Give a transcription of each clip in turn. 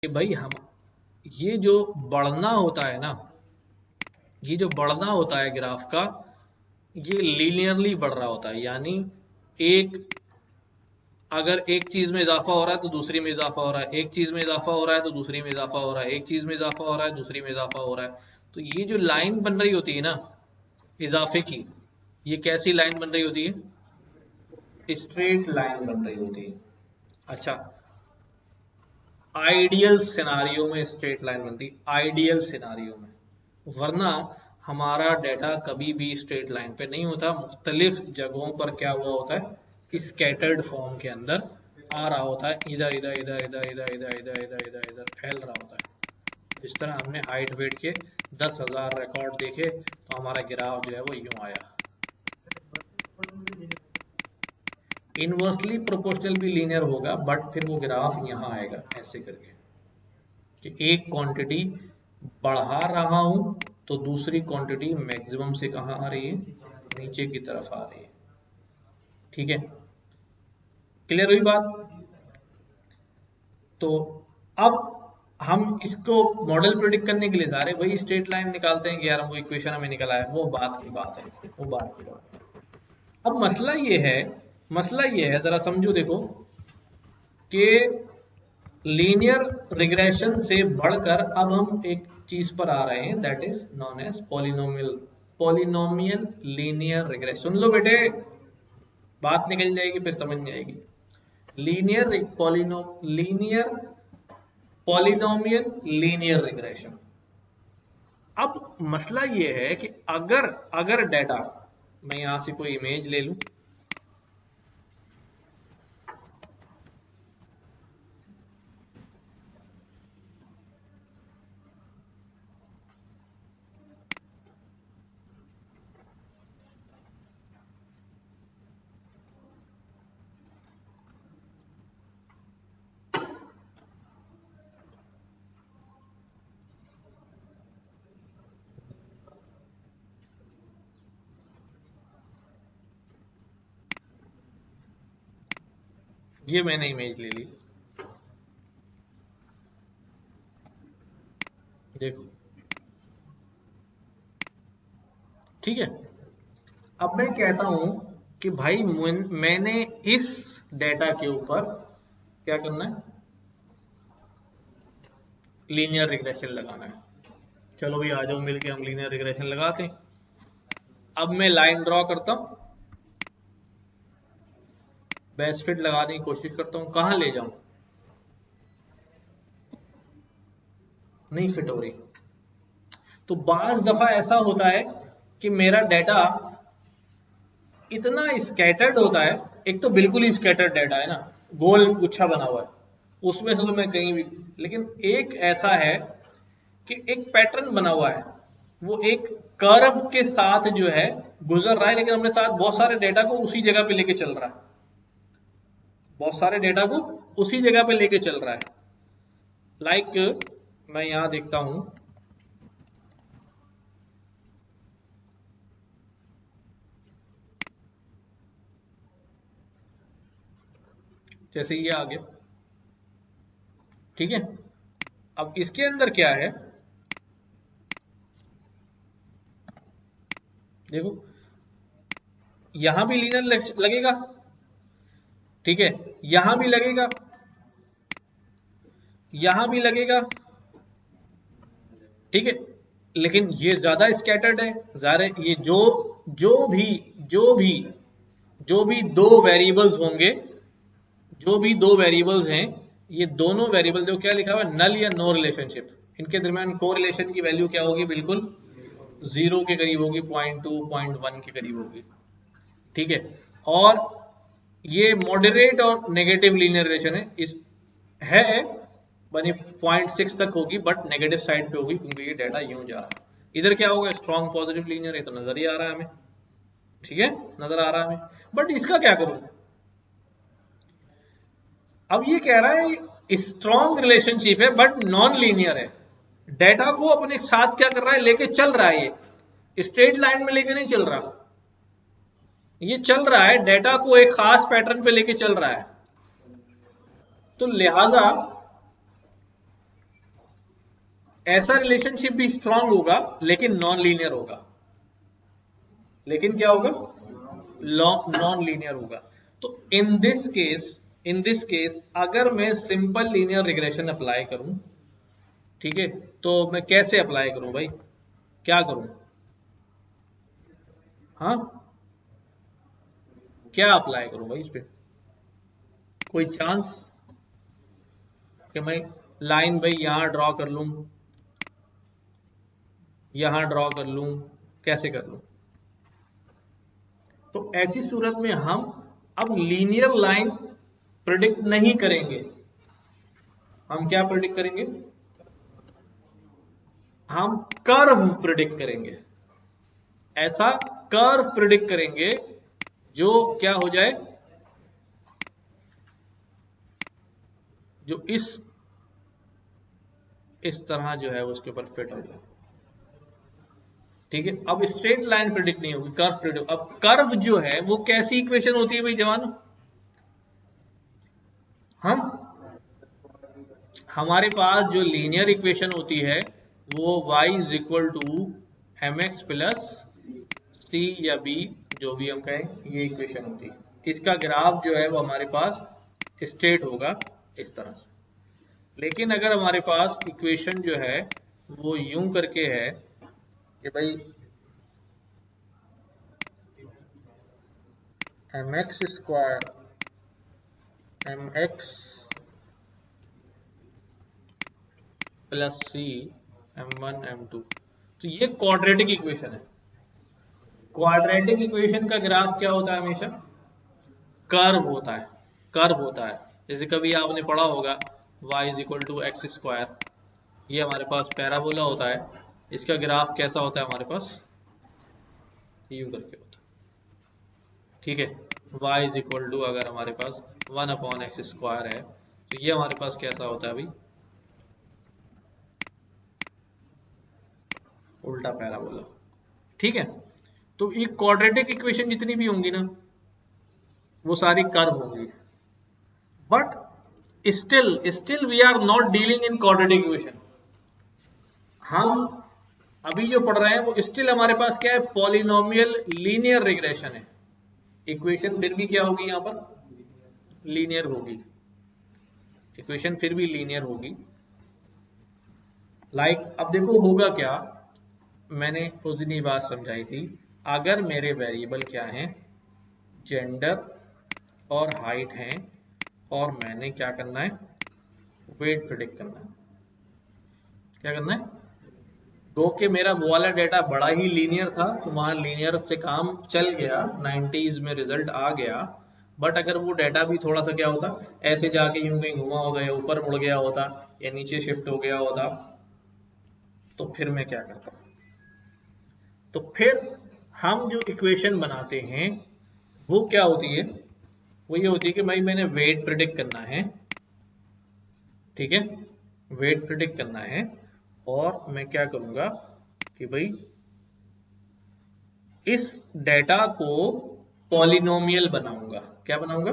कि भाई हम ये जो बढ़ना होता है ना, ये जो बढ़ना होता है ग्राफ का, ये लीनियरली बढ़ रहा होता है। यानी एक अगर एक चीज में इजाफा हो रहा है तो दूसरी में इजाफा हो रहा है, एक चीज में इजाफा हो रहा है तो दूसरी में इजाफा हो रहा है, एक चीज में इजाफा हो रहा है दूसरी में इजाफा हो रहा है। तो ये जो लाइन बन रही होती है ना इजाफे की, ये कैसी लाइन बन रही होती है? स्ट्रेट लाइन बन रही होती है। अच्छा, आइडियल सिनारियो में स्ट्रेट लाइन बनती, आइडियल सिनारियो में। वरना हमारा डाटा कभी भी स्ट्रेट लाइन पे नहीं होता, मुख्तलिफ जगहों पर क्या हुआ होता है, स्कैटर्ड फॉर्म के अंदर आ रहा होता है, इधर इधर इधर इधर इधर इधर इधर इधर इधर इधर फैल रहा होता है। जिस तरह हमने हाइट वेट के 10,000 रिकॉर्ड देखे तो हमारा ग्राफ जो है वो यूं आया। इनवर्सली प्रोपोर्शनल भी लीनियर होगा, बट फिर वो ग्राफ यहाँ आएगा ऐसे करके कि एक क्वांटिटी बढ़ा रहा हूं तो दूसरी क्वांटिटी मैक्सिमम से कहाँ आ रही है, नीचे की तरफ आ रही है। ठीक है, क्लियर हुई बात? तो अब हम इसको मॉडल प्रिडिक्ट करने के लिए सारे वही स्ट्रेट लाइन निकालते हैं कि यार वो इक्वेशन हमें निकला है, वो बात की बात है, वो बात की बात है। अब मसला ये है, जरा समझो देखो कि लीनियर रिग्रेशन से बढ़कर अब हम एक चीज पर आ रहे हैं, that is known as polynomial, polynomial linear regression. सुन लो बेटे, बात निकल जाएगी फिर समझ में आएगी। Linear polynomial linear regression. अब मसला ये है कि अगर अगर डाटा, मैं यहां से कोई इमेज ले लूं, ये मैंने इमेज ले ली, देखो, ठीक है। अब मैं कहता हूं कि भाई मैंने इस डेटा के ऊपर क्या करना है, लीनियर रिग्रेशन लगाना है। चलो भाई आ जाओ मिलके हम लीनियर रिग्रेशन लगाते हैं। अब मैं लाइन ड्रॉ करता हूं, बेस्ट फिट लगाने की कोशिश करता हूं, कहां ले जाऊं, नहीं फिट हो रही। तो बाज दफा ऐसा होता है कि मेरा डाटा इतना स्कैटर्ड होता है, एक तो बिल्कुल ही स्कैटर्ड डाटा है ना, गोल गुच्छा बना हुआ है, उसमें से तो मैं कहीं भी, लेकिन एक ऐसा है कि एक पैटर्न बना हुआ है, वो एक कर्व के साथ जो है गुजर रहा है, लेकिन अपने साथ बहुत सारे डेटा को उसी जगह पे लेके चल रहा है, बहुत सारे डेटा को उसी जगह पे लेके चल रहा है। लाइक मैं यहां देखता हूं, जैसे ये आ गया, ठीक है। अब इसके अंदर क्या है, देखो, यहां भी लीनियर लगेगा, ठीक है, यहां भी लगेगा, यहां भी लगेगा, ठीक है, लेकिन ये ज्यादा स्कैटर्ड है, ज़ाहिर है ये जो भी जो भी जो भी दो वेरिएबल्स होंगे, जो भी दो वेरिएबल्स हैं, ये दोनों वेरिएबल जो क्या लिखा हुआ है, नल या नो रिलेशनशिप, इनके दरमियान कोरिलेशन की वैल्यू क्या होगी, बिल्कुल जीरो के करीब होगी, 0.2 0.1 के करीब होगी, ठीक है। और ये मॉडरेट और नेगेटिव लीनियर रिलेशन है, इस है बनी 0.6 तक होगी, बट नेगेटिव साइड पे होगी क्योंकि ये डाटा यूं जा रहा है। इधर क्या होगा, स्ट्रॉन्ग पॉजिटिव लीनियर है, तो नजर ही आ रहा है हमें, ठीक है, नजर आ रहा है हमें। बट इसका क्या करूं, अब ये कह रहा है स्ट्रॉन्ग रिलेशनशिप है बट नॉन लीनियर है, डेटा को अपने साथ क्या कर रहा है, लेके चल रहा है, ये स्ट्रेट लाइन में लेके नहीं चल रहा, ये चल रहा है डेटा को एक खास पैटर्न पे लेके चल रहा है। तो लिहाजा ऐसा रिलेशनशिप भी स्ट्रांग होगा लेकिन नॉन लीनियर होगा। लेकिन क्या होगा? नॉन लीनियर होगा। तो इन दिस केस अगर मैं सिंपल लीनियर रिग्रेशन अप्लाई करूं, ठीक है, तो मैं कैसे अप्लाई करूं भाई, क्या करूं? हाँ, क्या अप्लाई करूं भाई इस पे? कोई चांस कि मैं लाइन भाई यहां ड्रॉ कर लूं, यहां ड्रॉ कर लूं, कैसे कर लूं? तो ऐसी सूरत में हम अब लीनियर लाइन प्रिडिक्ट नहीं करेंगे। हम क्या प्रिडिक्ट करेंगे? हम कर्व प्रिडिक्ट करेंगे। ऐसा कर्व प्रिडिक्ट करेंगे जो क्या हो जाए, जो इस तरह जो है उसके ऊपर फिट हो जाए। ठीक है, अब स्ट्रेट लाइन प्रिडिक्ट नहीं होगी, कर्व प्रिडिक्ट। अब कर्व जो है वो कैसी इक्वेशन होती है भाई जवान? हम हमारे पास जो लीनियर इक्वेशन होती है वो y is equal to M X plus C या b, जो भी हम कहें, ये इक्वेशन होती है। इसका ग्राफ जो है वो हमारे पास स्ट्रेट होगा इस तरह से। लेकिन अगर हमारे पास इक्वेशन जो है वो यूं करके है कि भाई M X square M X plus C M one M two, तो ये क्वाड्रेटिक इक्वेशन है। क्वाड्रेटिक इक्वेशन का ग्राफ क्या होता है? हमेशा कर्व होता है। कर्व होता है, जैसे कभी आपने पढ़ा होगा y is equal to X square, ये हमारे पास पैराबोला होता है। इसका ग्राफ कैसा होता है हमारे पास? यूं करके होता है। ठीक है, y इज इक्वल टू अगर हमारे पास 1/x स्क्वायर है तो ये हमारे पास कैसा होता है भाई? उल्टा पैराबोला। ठीक है, तो ये क्वाड्रेटिक इक्वेशन जितनी भी होंगी ना वो सारी कर्व होंगी। But still we are not dealing in quadratic equation. हम अभी जो पढ़ रहे हैं वो स्टिल हमारे पास क्या है? पॉलिनोमियल लीनियर रिग्रेशन है। इक्वेशन फिर भी क्या होगी? यहां पर लीनियर होगी। इक्वेशन फिर भी लीनियर होगी। अब देखो होगा क्या, मैंने उस दिन ये बात समझाई थी। अगर मेरे वेरिएबल क्या हैं? जेंडर और हाइट हैं, और मैंने क्या करना है? वेट प्रिडिक्ट करना है। क्या करना है? दो के मेरा वो वाला डेटा बड़ा ही लीनियर था तो वहां लीनियर से काम चल गया, 90s में रिजल्ट आ गया। बट अगर वो डेटा भी थोड़ा सा क्या होता, ऐसे जाके यूं कहीं घुमा होता या ऊपर मुड़ गया होता या नीचे शिफ्ट हो गया होता, तो फिर मैं क्या करता? तो फिर हम जो इक्वेशन बनाते हैं वो क्या होती है? वो ये होती है कि भाई मैंने वेट प्रिडिक्ट करना है। ठीक है, वेट प्रिडिक्ट करना है, और मैं क्या करूंगा कि भाई इस डेटा को पॉलिनोमियल बनाऊंगा। क्या बनाऊंगा?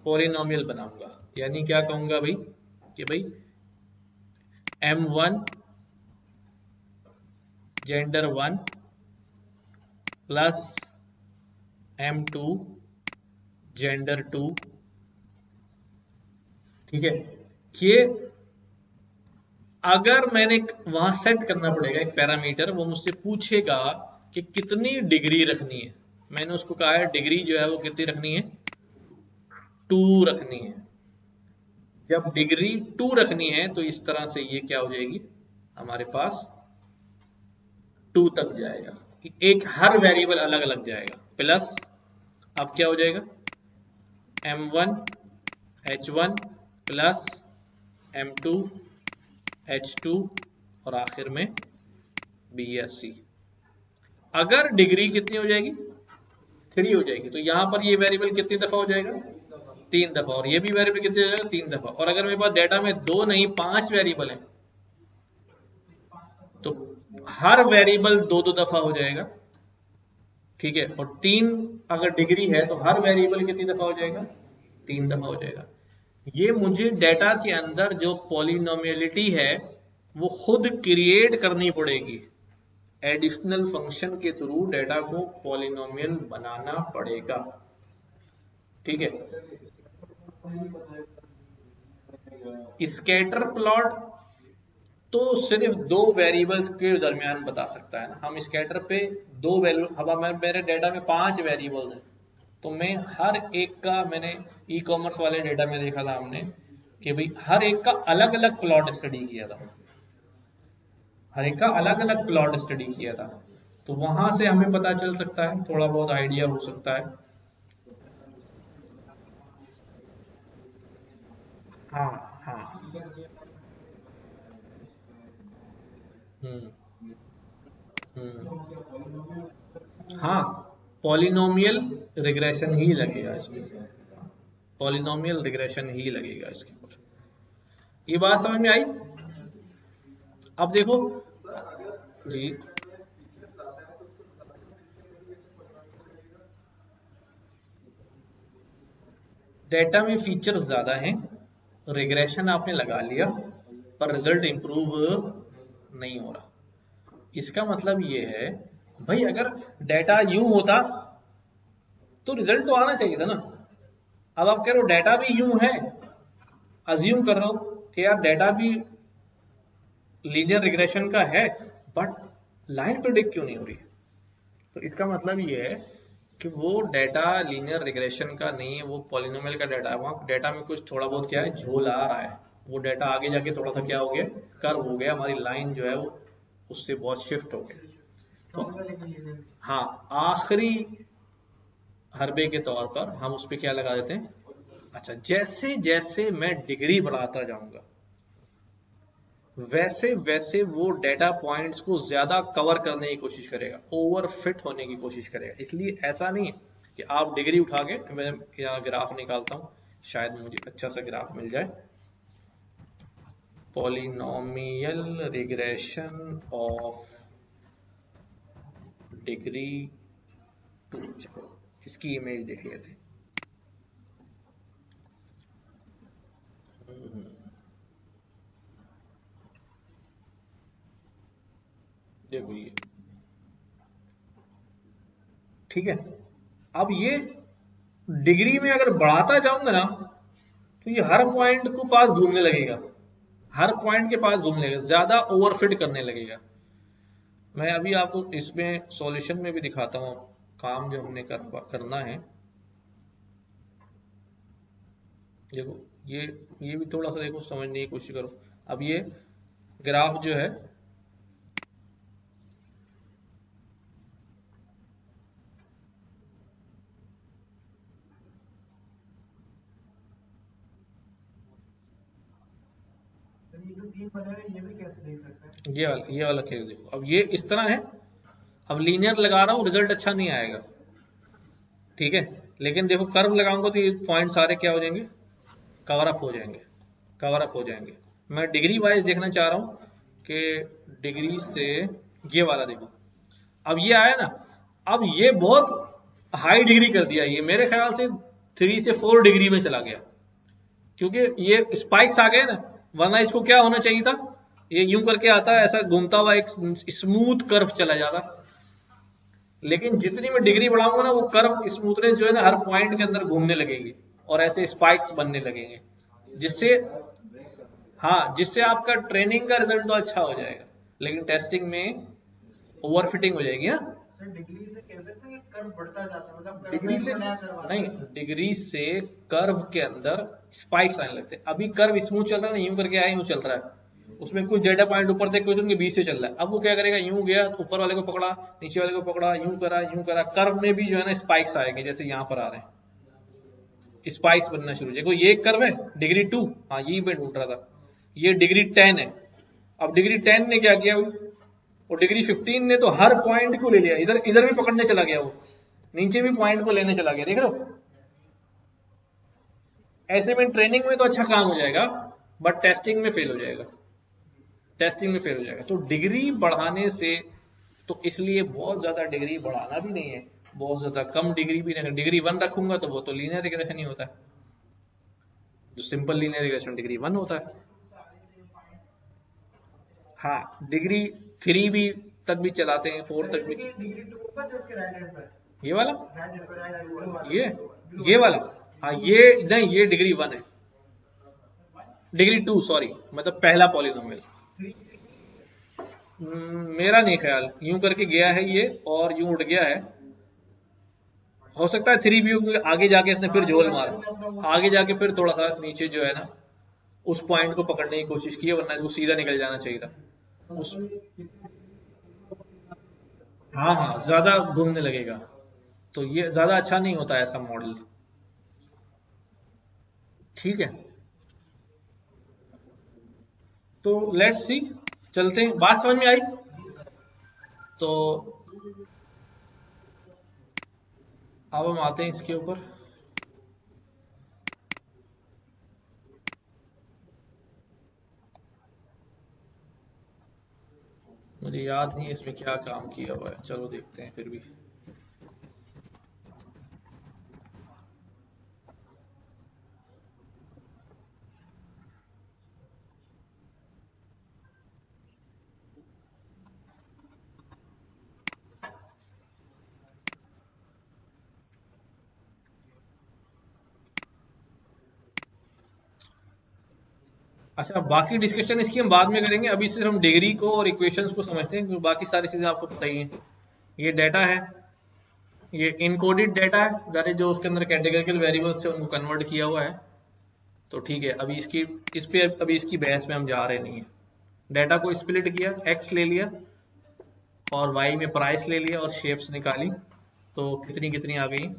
पॉलिनोमियल बनाऊंगा। यानी क्या कहूंगा भाई कि भाई m1 gender 1 plus m2 gender 2। ठीक है, ये अगर मैंने वहां सेट करना पड़ेगा एक पैरामीटर, वो मुझसे पूछेगा कि कितनी डिग्री रखनी है। मैंने उसको कहा है डिग्री जो है वो कितनी रखनी है? 2 रखनी है। जब डिग्री 2 रखनी है तो इस तरह से ये क्या हो जाएगी हमारे पास? 2 तक जाएगा। एक हर वेरिएबल अलग अलग जाएगा। प्लस अब क्या हो जाएगा? m1 h1 plus m2 h2 और आखिर में bsc। अगर डिग्री कितनी हो जाएगी? 3 हो जाएगी, तो यहां पर ये वेरिएबल कितनी दफा हो जाएगा? 3 दफा। और ये भी वेरिएबल कितनी हो जाएगा? 3 दफा। और अगर मेरे पास डेटा में 2 नहीं 5 वेरिएबल है तो हर वेरिएबल 2-2 दफा हो जाएगा। ठीक है, और 3 अगर डिग्री है तो हर वेरिएबल कितनी दफा हो जाएगा? 3 दफा हो जाएगा। ये मुझे डेटा के अंदर जो पॉलिनोमियलिटी है वो खुद क्रिएट करनी पड़ेगी, एडिशनल फंक्शन के थ्रू डेटा को पॉलिनोमियल बनाना पड़ेगा। ठीक है, स्कैटर प्लॉट तो सिर्फ दो वेरिएबल्स के दरमियान बता सकता है ना। हम स्कैटर पे दो वैल्यू, अब मेरे डेटा में 5 वेरिएबल्स हैं, तो मैं हर एक का, मैंने ई कॉमर्स वाले डेटा में देखा था हमने कि भाई हर एक का अलग अलग प्लॉट स्टडी किया था, हर एक का अलग अलग प्लॉट स्टडी किया था, तो वहां से हमें पता चल सकता है, थोड़ा बहुत आइडिया हो सकता है। हाँ हाँ। हम्म हाँ, पॉलिनोमियल रिग्रेशन ही लगेगा इसमें, पॉलिनोमियल रिग्रेशन ही लगेगा इसके ऊपर। ये बात समझ में आई? अब देखो जी, डेटा में फीचर्स ज्यादा हैं, रिग्रेशन आपने लगा लिया पर रिजल्ट इंप्रूव नहीं हो रहा। इसका मतलब ये है भाई, अगर डेटा यूं होता तो रिजल्ट तो आना चाहिए था ना। अब आप कह रहे हो डेटा भी यूं है, अज्यूम कर रहे हो कि यार डेटा भी लीनियर रिग्रेशन का है, बट लाइन प्रेडिक्ट क्यों नहीं हो रही? तो इसका मतलब ये है कि वो डेटा लीनियर रिग्रेशन का नहीं है, वो पॉलिनोमियल का डेटा है। वहाँ डेटा में कुछ थोड़ा बहुत क्या है, झोल आ रहा है, वो डेटा आगे जाके थोड़ा सा क्या हो गया, कर्व हो गया, हमारी लाइन जो है वो उससे बहुत शिफ्ट हो गया। तो हाँ, आखिरी हरबे के तौर पर हम उस पर क्या लगा देते हैं, अच्छा जैसे जैसे मैं डिग्री बढ़ाता जाऊंगा वैसे वैसे वो डेटा पॉइंट्स को ज्यादा कवर करने की कोशिश करेगा, ओवर फिट होने की कोशिश करेगा। इसलिए ऐसा नहीं है कि आप डिग्री उठा के, मैं यहाँ ग्राफ निकालता हूँ, शायद मुझे अच्छा सा ग्राफ मिल जाए, पॉलिनोमियल रिग्रेशन ऑफ डिग्री 2, इसकी इमेज देख लेते हैं। देखो ये, ठीक है, अब ये डिग्री में अगर बढ़ाता जाऊंगा ना तो ये हर पॉइंट को पास घूमने लगेगा, हर पॉइंट के पास घूमने लगेगा, ज्यादा ओवरफिट करने लगेगा। मैं अभी आपको इसमें सॉल्यूशन में भी दिखाता हूँ काम जो हमने करना है। देखो ये भी थोड़ा सा देखो, समझने की कोशिश करो। अब ये ग्राफ जो है, ये वाला केस देखो, अब ये इस तरह है, अब लीनियर लगा रहा हूँ, रिजल्ट अच्छा नहीं आएगा, ठीक है। लेकिन देखो कर्व लगाऊंगा तो ये पॉइंट सारे क्या हो जाएंगे, कवर अप हो जाएंगे, कवर अप हो जाएंगे। मैं डिग्री वाइज देखना चाह रहा हूँ कि डिग्री से, ये वाला देखो, अब ये आया ना, अब ये बहुत हाई डिग्री कर दिया, ये मेरे ख्याल से 3 से 4 डिग्री में चला गया, क्योंकि ये स्पाइक्स आ गए ना, वरना इसको क्या होना चाहिए था, ये यूं करके आता है, ऐसा घूमता हुआ एक स्मूथ कर्व चला जाता। लेकिन जितनी मैं डिग्री बढ़ाऊंगा ना, वो कर्व स्मूथनेस जो है ना हर पॉइंट के अंदर घूमने लगेगी और ऐसे स्पाइक्स बनने लगेंगे, जिससे, हाँ, जिससे आपका ट्रेनिंग का रिजल्ट तो अच्छा हो जाएगा, लेकिन टेस्टिंग में ओवरफिटिंग हो जाएगी। हाँ, डिग्री से कह सकते हैं कर्व बढ़ता जाता है, मतलब डिग्री से नया कर्व आता नहीं, है। डिग्री से कर्व के अंदर स्पाइक्स आने लगते हैं। अभी कर्व स्मूथ चल रहा है ना, यूं करके आया, यूं चल रहा है, उसमें कुछ डेटा पॉइंट ऊपर थे, कुछ उनके बीच से चल रहा है। अब वो क्या करेगा, यूं गया तो ऊपर वाले को पकड़ा, नीचे वाले को पकड़ा, यूं करा, कर्व में भी जो है ना स्पाइक्स आएंगे, जैसे यहाँ पर आ रहे हैं, स्पाइक्स बनना शुरू। देखो ये कर्व है डिग्री 2, हाँ यही मैं ढूंढ रहा था, ये डिग्री 10 है। अब डिग्री 10 ने क्या किया, और डिग्री 15 ने तो हर पॉइंट को ले लिया, इधर इधर भी पकड़ने चला गया, वो नीचे भी पॉइंट को लेने चला गया, देख रहे हो। ऐसे में ट्रेनिंग में तो अच्छा काम हो जाएगा, बट टेस्टिंग में फेल हो जाएगा, टेस्टिंग में फेल हो जाएगा। तो डिग्री बढ़ाने से, तो इसलिए बहुत ज्यादा डिग्री बढ़ाना भी नहीं है, बहुत ज्यादा कम डिग्री भी नहीं, डिग्री 1 रखूंगा तो वो तो लीनियर रिग्रेशन ही होता है, जो सिंपल लीनियर रिग्रेशन डिग्री 1 होता है। हाँ, डिग्री 3 भी तक भी चलाते हैं, 4 तक भी। डिग्री 2 ऊपर जो उसके राइट हैंड पे, ये वाला, राइट हैंड पे, राइट हैंड ब्लू वाला, ये ब्लू ये वाला, वाला, हाँ ये नहीं, ये डिग्री 1 है, डिग्री 2 सॉरी, मतलब पहला पॉलिनोमियल। मेरा नहीं ख्याल, यूं करके गया है ये और यूं उठ गया है। हो सकता है 3 भी हो, क्योंकि आगे जाके इसने फिर हाँ, झोल रास्ते में अपना मारा, वो आगे जाके फिर थोड़ा सा नीचे जो है ना उस पॉइंट को पकड़ने की कोशिश की है, वरना इसको सीधा निकल जाना चाहिए था उस। हाँ हाँ, ज्यादा घूमने लगेगा, तो ये ज्यादा अच्छा नहीं होता ऐसा मॉडल। ठीक है, तो लेट्स सी, चलते हैं, बात समझ में आई? तो अब हम आते हैं इसके ऊपर। मुझे याद नहीं है इसमें क्या काम किया हुआ है, चलो देखते हैं फिर भी। अच्छा, बाकी डिस्कशन इसकी हम बाद में करेंगे, अभी सिर्फ हम डिग्री को और इक्वेशंस को समझते हैं, क्योंकि बाकी सारी चीजें आपको पता ही है। ये डाटा है, ये इनकोडेड डाटा है, ज़रा जो उसके अंदर कैटेगरिकल वेरिएबल्स से उनको कन्वर्ट किया हुआ है। तो ठीक है, अभी इसकी इस पे अभी इसकी बहस में हम जा रहे नहीं है। डाटा को स्प्लिट किया, एक्स ले लिया और वाई में प्राइस ले लिया और शेप्स निकाली, तो कितनी कितनी आ गई?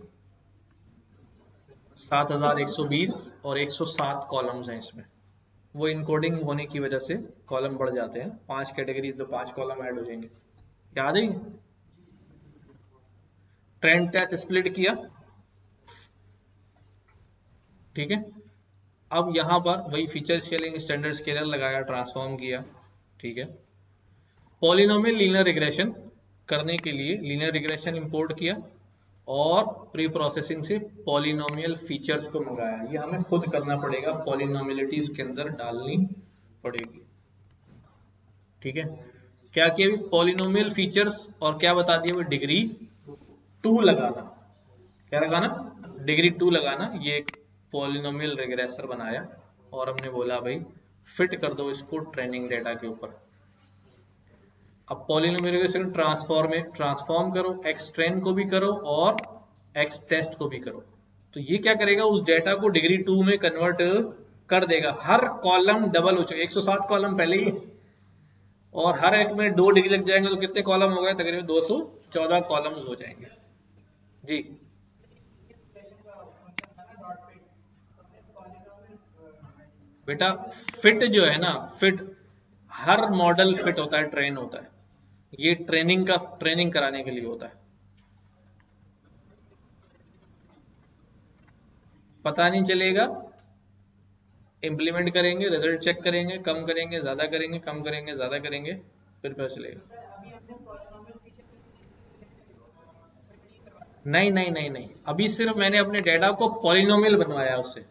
7120 और 107 कॉलम्स हैं इसमें। वो इनकोडिंग होने की वजह से कॉलम बढ़ जाते हैं, 5 कैटेगरी तो 5 कॉलम ऐड हो जाएंगे। याद है? ट्रेंड टेस्ट स्प्लिट किया, ठीक है। अब यहाँ पर वही फीचर स्केलिंग, स्टैंडर्ड स्केलर लगाया, ट्रांसफॉर्म किया, ठीक है। पॉलिनोमियल लीनियर रिग्रेशन करने के लिए लीनियर रिग्रेशन इंपोर्ट किया और प्री प्रोसेसिंग से पॉलिनोमियल फीचर्स को मंगाया। ये हमें खुद करना पड़ेगा, पॉलिनोमियलिटी उसके अंदर डालनी पड़ेगी, ठीक है। क्या किया? पॉलिनोमियल फीचर्स और क्या बता दिया? वो डिग्री 2 लगाना। क्या लगाना? डिग्री 2 लगाना। ये एक पॉलिनोमियल रिग्रेसर बनाया और हमने बोला भाई फिट कर दो इसको ट्रेनिंग डेटा के ऊपर। अब पॉलिनोमियल रिग्रेशन ट्रांसफॉर्म करो, एक्स ट्रेन को भी करो और एक्स टेस्ट को भी करो। तो ये क्या करेगा? उस डेटा को डिग्री 2 में कन्वर्ट कर देगा। हर कॉलम डबल हो चुके, 107 कॉलम पहले ही, और हर एक में 2 डिग्री लग जाएंगे तो कितने कॉलम हो गए? तकरीबन 214 कॉलम्स हो जाएंगे जी। बेटा फिट जो है ना, फिट, हर मॉडल फिट होता है, ट्रेन होता है। ये ट्रेनिंग कराने के लिए होता है। पता नहीं चलेगा, इम्प्लीमेंट करेंगे, रिजल्ट चेक करेंगे, कम करेंगे, ज्यादा करेंगे, कम करेंगे, ज्यादा करेंगे, फिर पता चलेगा। नहीं नहीं नहीं नहीं, अभी सिर्फ मैंने अपने डेटा को पॉलिनोमियल बनवाया उससे।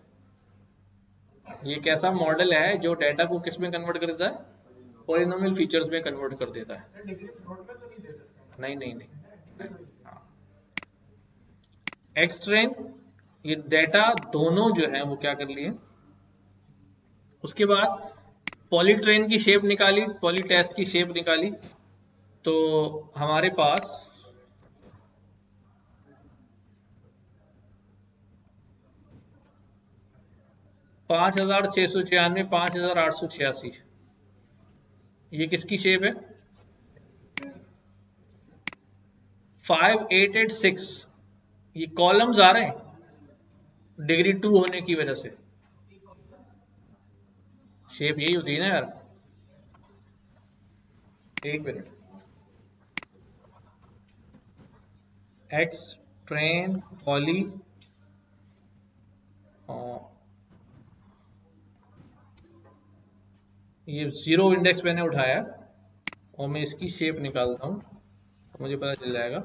ये कैसा मॉडल है जो डेटा को किस में कन्वर्ट कर देता है? पॉलिनोमियल फीचर्स में कन्वर्ट कर देता है। डिग्री फ्लोट में तो नहीं दे सकते। नहीं नहीं नहीं, एक्स ट्रेन, ये डेटा दोनों जो है वो क्या कर लिए। उसके बाद पॉली ट्रेन की शेप निकाली, पॉली टेस्ट की शेप निकाली, तो हमारे पास 5696, 5886, ये किसकी शेप है? 5886, ये कॉलम्स आ रहे हैं डिग्री 2 होने की वजह से। शेप यही होती है ना यार, एक मिनट। एक्स ट्रेन पॉली, ये 0 इंडेक्स मैंने उठाया और मैं इसकी शेप निकालता हूं तो मुझे पता चल जाएगा।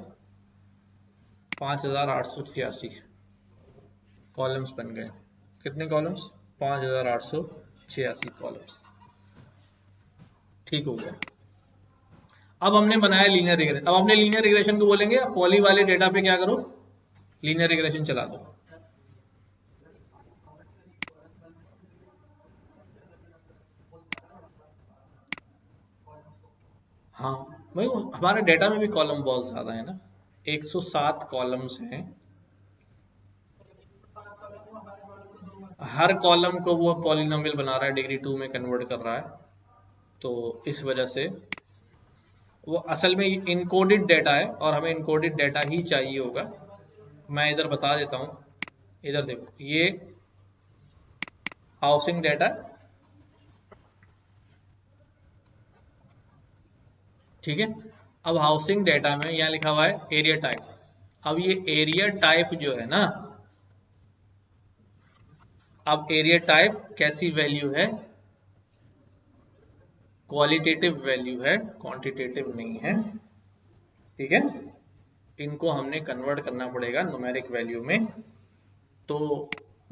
5886 कॉलम्स बन गए। कितने कॉलम्स? 5886 कॉलम्स। ठीक हो गया। अब हमने बनाया लीनियर रिग्रेशन। अब अपने लीनियर रिग्रेशन को बोलेंगे पॉली वाले डेटा पे क्या करो, लीनियर रिग्रेशन चला दो। हाँ भाई, हमारे डेटा में भी कॉलम बहुत ज्यादा है ना, 107 कॉलम्स हैं। हर कॉलम को वो पॉलिनोमियल बना रहा है, डिग्री 2 में कन्वर्ट कर रहा है, तो इस वजह से वो असल में इनकोडेड डेटा है और हमें इनकोडेड डेटा ही चाहिए होगा। मैं इधर बता देता हूँ, इधर देखो, ये हाउसिंग डेटा, ठीक है। अब हाउसिंग डेटा में यहाँ लिखा हुआ है एरिया टाइप। अब ये एरिया टाइप जो है ना, अब एरिया टाइप कैसी वैल्यू है, क्वालिटेटिव वैल्यू है, क्वांटिटेटिव नहीं है, ठीक है। इनको हमने कन्वर्ट करना पड़ेगा न्यूमेरिक वैल्यू में। तो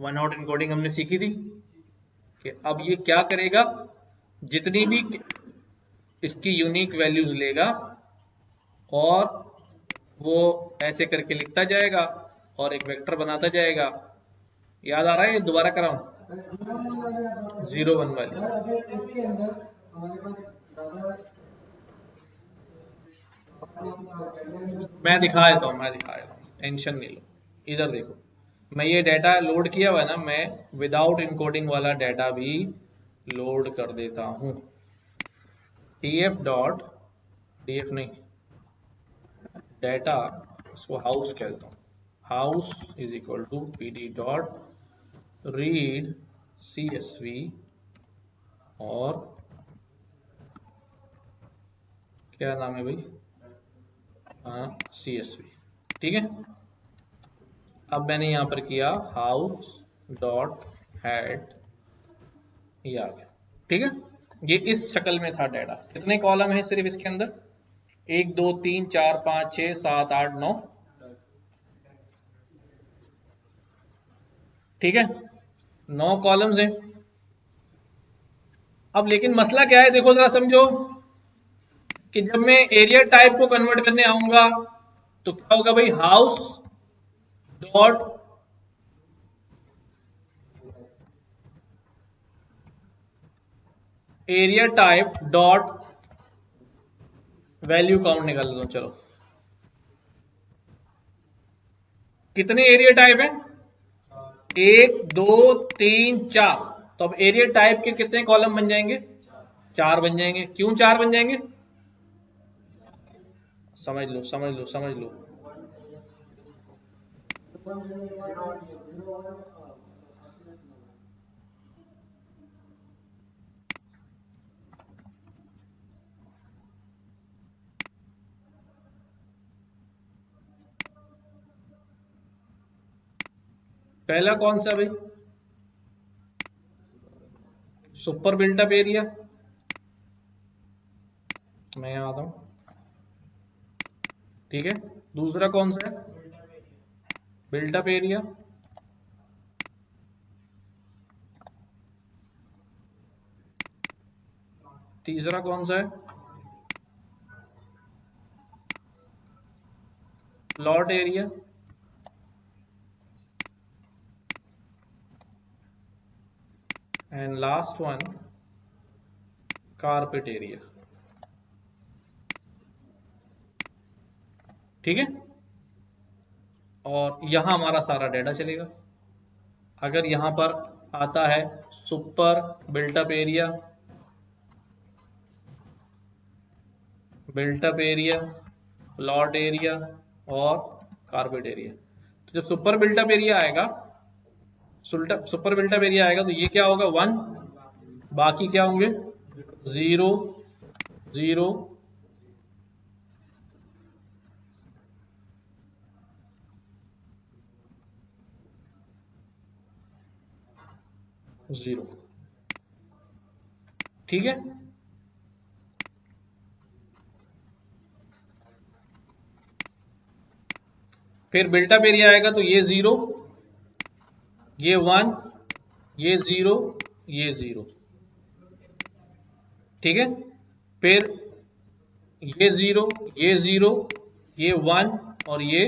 वन हॉट इनकोडिंग हमने सीखी थी कि अब ये क्या करेगा, जितनी भी इसकी यूनिक वैल्यूज लेगा और वो ऐसे करके लिखता जाएगा और एक वेक्टर बनाता जाएगा। याद आ रहा है, दोबारा कराऊं? 0 1 वाली मैं दिखा देता हूँ, टेंशन नहीं लो। इधर देखो, मैं ये डाटा लोड किया हुआ है ना, मैं विदाउट इनकोडिंग वाला डाटा भी लोड कर देता हूँ। df डॉट, df नहीं, डाटा, इसको हाउस कहता हूँ, house is equal to pd dot read csv और क्या नाम है भाई, csv, ठीक है। अब मैंने यहां पर किया हाउस डॉट हेड, ये आ गया, ठीक है। ये इस शक्ल में था डाटा। कितने कॉलम है सिर्फ इसके अंदर, 1 2 3 4 5 6 7 8 9, ठीक है, 9 कॉलम्स हैं। अब लेकिन मसला क्या है, देखो जरा समझो, कि जब मैं एरिया टाइप को कन्वर्ट करने आऊंगा तो क्या होगा भाई, house dot area type dot value count निकाल दो। चलो, कितने एरिया टाइप है, 1 2 3 4। तो अब एरिया टाइप के कितने कॉलम बन जाएंगे, 4 बन जाएंगे। क्यों 4 बन जाएंगे, समझ लो समझ लो समझ लो। पहला कौन सा भाई, सुपर बिल्टअप एरिया, मैं यहां आता हूं, ठीक है। दूसरा कौन सा है, बिल्टअप एरिया। तीसरा कौन सा है, plot area. And last one, carpet area, ठीक है। और यहां हमारा सारा डाटा चलेगा। अगर यहां पर आता है super built up area, built up area, plot area और कारपेट एरिया, तो जब सुपर बिल्टअप एरिया आएगा, सुपर बिल्टअप एरिया आएगा तो ये क्या होगा, 1, बाकी क्या होंगे, 0 0 0, ठीक है। फिर बिल्टअप एरिया आएगा तो ये 0, ये 1, ये 0, ये 0, ठीक है। फिर ये 0, ये 0, ये 1 और ये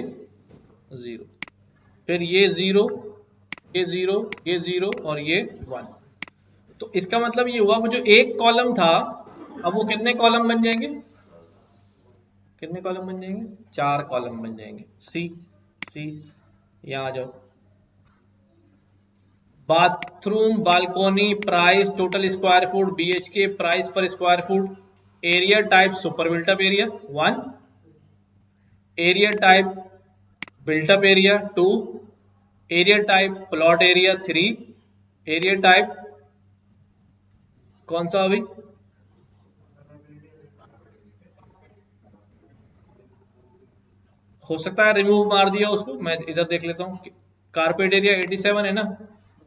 0, फिर ये 0, ये 0, ये 0 और ये 1। तो इसका मतलब ये हुआ वो जो एक कॉलम था अब वो कितने कॉलम बन जाएंगे, कितने कॉलम बन जाएंगे, 4 कॉलम बन जाएंगे। सी सी यहां आ जाओ। Bathroom balcony price total square foot BHK price per square foot, area type super built up area 1, area type built up area 2, area type plot area 3, area type कौन सा अभी, हो सकता है रिमूव मार दिया उसको, मैं इधर देख लेता हूँ। कारपेट एरिया 87 है ना,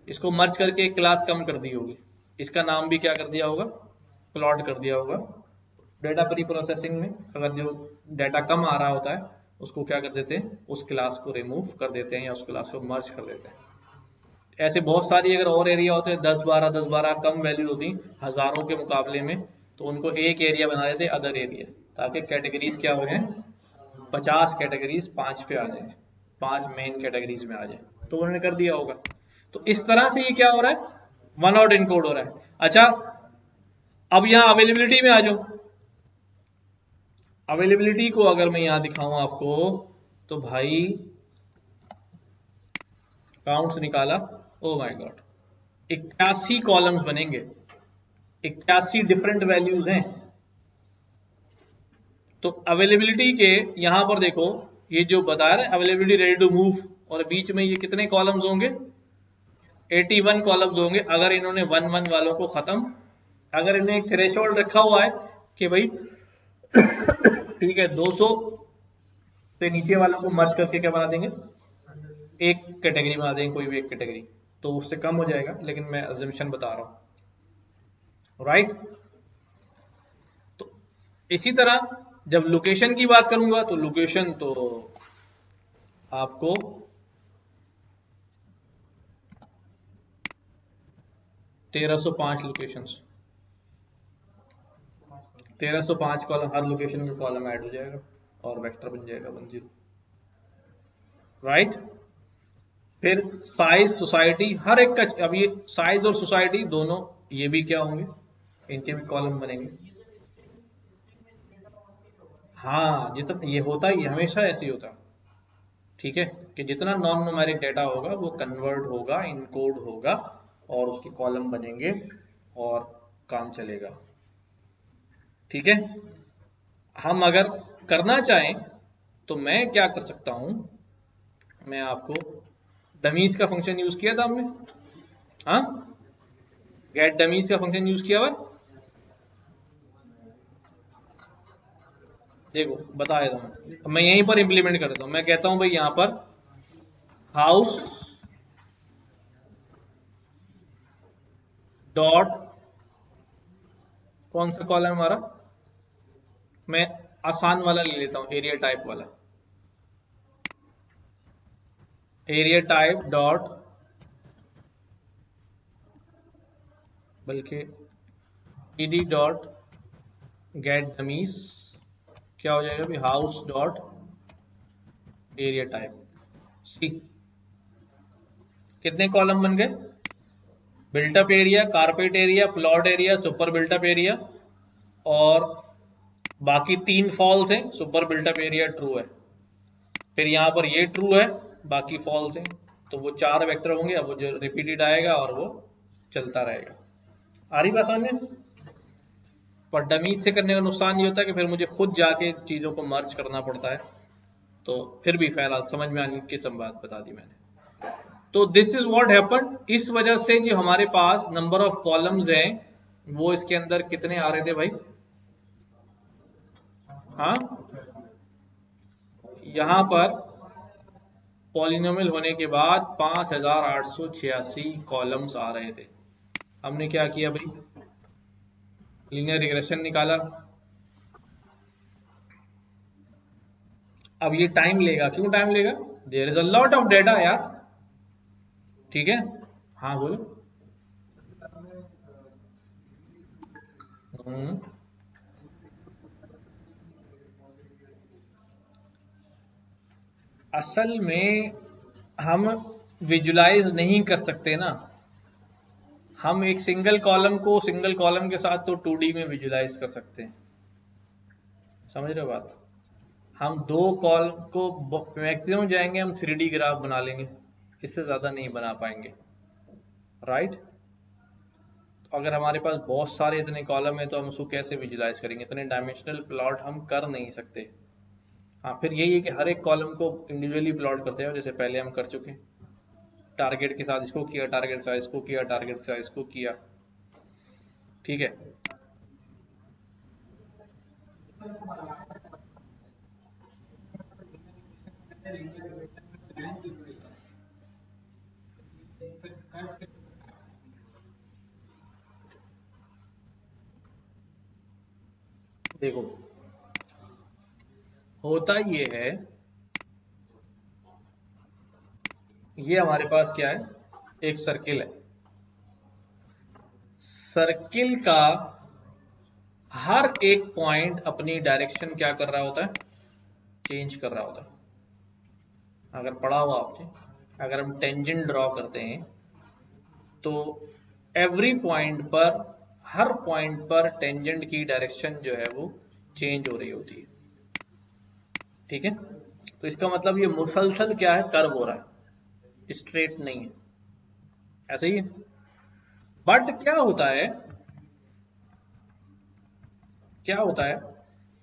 इसको मर्ज करके एक क्लास कम कर दी होगी, इसका नाम भी क्या कर दिया होगा, प्लॉट कर दिया होगा। डेटा प्री प्रोसेसिंग में अगर जो डाटा कम आ रहा होता है उसको क्या कर देते हैं, उस क्लास को रिमूव कर देते हैं या उस क्लास को मर्ज कर देते हैं। ऐसे बहुत सारी अगर और एरिया होते हैं 10-12 कम वैल्यू होती हजारों के मुकाबले में, तो उनको एक एरिया बना देते अदर एरिया, ताकि कैटेगरीज क्या हो जाए, 50 कैटेगरीज 5 पे आ जाए, 5 मेन कैटेगरीज में आ जाए, तो उन्होंने कर दिया होगा। तो इस तरह से ये क्या हो रहा है, वन आउट इनकोड हो रहा है। अच्छा अब यहां अवेलेबिलिटी में आ जाओ। अवेलेबिलिटी को अगर मैं यहां दिखाऊं आपको तो भाई काउंट्स निकाला, ओ माय गॉड 81 कॉलम्स बनेंगे, 81 डिफरेंट वैल्यूज हैं। तो अवेलेबिलिटी के यहां पर देखो ये जो बता रहे अवेलेबिलिटी रेडी टू मूव, और बीच में ये कितने कॉलम्स होंगे, 81 कॉलम्स होंगे। अगर इन्होंने 1-1 वालों को खत्म, अगर इन्हें एक थ्रेशोल्ड रखा हुआ है कि भाई ठीक है 200 से नीचे वालों को मर्ज करके क्या बना देंगे, एक कैटेगरी बना देंगे, कोई भी एक कैटेगरी, तो उससे कम हो जाएगा, लेकिन मैं अजम्पशन बता रहा हूं, राइट। तो इसी तरह जब लोकेशन की बात करूंगा तो लोकेशन तो आपको 1305 लोकेशंस, 1305 कॉलम, हर लोकेशन में कॉलम ऐड हो जाएगा और वेक्टर बन जाएगा 10, राइट। फिर साइज सोसाइटी हर एक का, अब ये साइज और सोसाइटी दोनों ये भी क्या होंगे, इनके भी कॉलम बनेंगे। हाँ जितना ये होता ही हमेशा ऐसे ही होता है, ठीक है, कि जितना नॉन न्यूमेरिक डाटा होगा वो कन्वर्ट होगा, इनकोड होगा और उसके कॉलम बनेंगे और काम चलेगा, ठीक है। हम अगर करना चाहें तो मैं क्या कर सकता हूं, मैं आपको डमीज का फंक्शन यूज किया था हमने, हाँ गेट डमीज का फंक्शन यूज किया हुआ, देखो बता देता हूं, मैं यहीं पर इंप्लीमेंट कर देता हूं। मैं कहता हूं भाई यहां पर हाउस डॉट कौन सा कॉलम हमारा, मैं आसान वाला ले लेता हूं, एरिया टाइप वाला, एरिया टाइप डॉट, बल्कि ईडी डॉट गेट डमीज, क्या हो जाएगा भी house dot area type C, कितने कॉलम बन गए, built up area, carpet area, plot area, super built up area, और बाकी 3 फॉल्स हैं, सुपर बिल्टअप एरिया ट्रू है, फिर यहां पर ये ट्रू है बाकी फॉल्स हैं, तो वो 4 वेक्टर होंगे। अब वो जो रिपीटेड आएगा और वो चलता रहेगा। आ रही बात समझ में। पर डमीज से करने का नुकसान ये होता है कि फिर मुझे खुद जाके चीजों को मर्ज करना पड़ता है, तो फिर भी ख्याल समझ में आने की सब बात बता दी मैंने। तो दिस इज व्हाट हैपन, इस वजह से जो हमारे पास नंबर ऑफ कॉलम्स हैं वो इसके अंदर कितने आ रहे थे भाई, हाँ यहां पर पॉलिनोमियल होने के बाद 5886 कॉलम्स आ रहे थे। हमने क्या किया भाई, लीनियर रिग्रेशन निकाला। अब ये टाइम लेगा, क्यों टाइम लेगा, there is a lot of data यार, ठीक है। हाँ बोलो। असल में हम विजुलाइज नहीं कर सकते ना। हम एक सिंगल कॉलम के साथ तो 2D में विजुलाइज कर सकते हैं, समझ रहे हो बात। हम दो कॉल को मैक्सिमम जाएंगे हम 3D ग्राफ बना लेंगे, इससे ज्यादा नहीं बना पाएंगे, राइट। तो अगर हमारे पास बहुत सारे इतने कॉलम है तो हम उसको कैसे विजुलाइज करेंगे, इतने डायमेंशनल प्लॉट हम कर नहीं सकते। हाँ, फिर यही है कि हर एक कॉलम को इंडिविजुअली प्लॉट करते हैं, जैसे पहले हम कर चुके हैं। टारगेट के साथ इसको किया, टारगेट के साथ इसको किया, टारगेट के साथ इसको किया, ठीक है। देखो, होता ये है, ये हमारे पास क्या है, एक सर्किल है। सर्किल का हर एक पॉइंट अपनी डायरेक्शन क्या कर रहा होता है, चेंज कर रहा होता है। अगर पढ़ा हुआ आपने, अगर हम टेंजेंट ड्रॉ करते हैं तो एवरी पॉइंट पर, हर पॉइंट पर टेंजेंट की डायरेक्शन जो है वो चेंज हो रही होती है, ठीक है। तो इसका मतलब ये मुसलसल क्या है, कर्व हो रहा है, स्ट्रेट नहीं है, ऐसा ही है। बट क्या होता है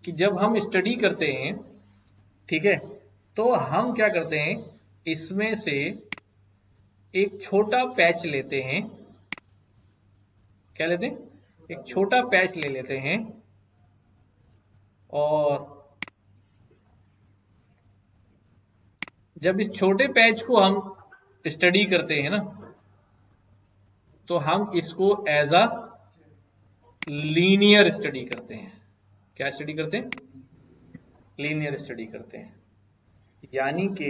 कि जब हम स्टडी करते हैं, ठीक है, तो हम क्या करते हैं, इसमें से एक छोटा पैच लेते हैं। क्या लेते हैं, एक छोटा पैच ले लेते हैं, और जब इस छोटे पैच को हम स्टडी करते हैं ना, तो हम इसको एज अ लीनियर स्टडी करते हैं। क्या स्टडी करते हैं, लीनियर स्टडी करते हैं। यानी कि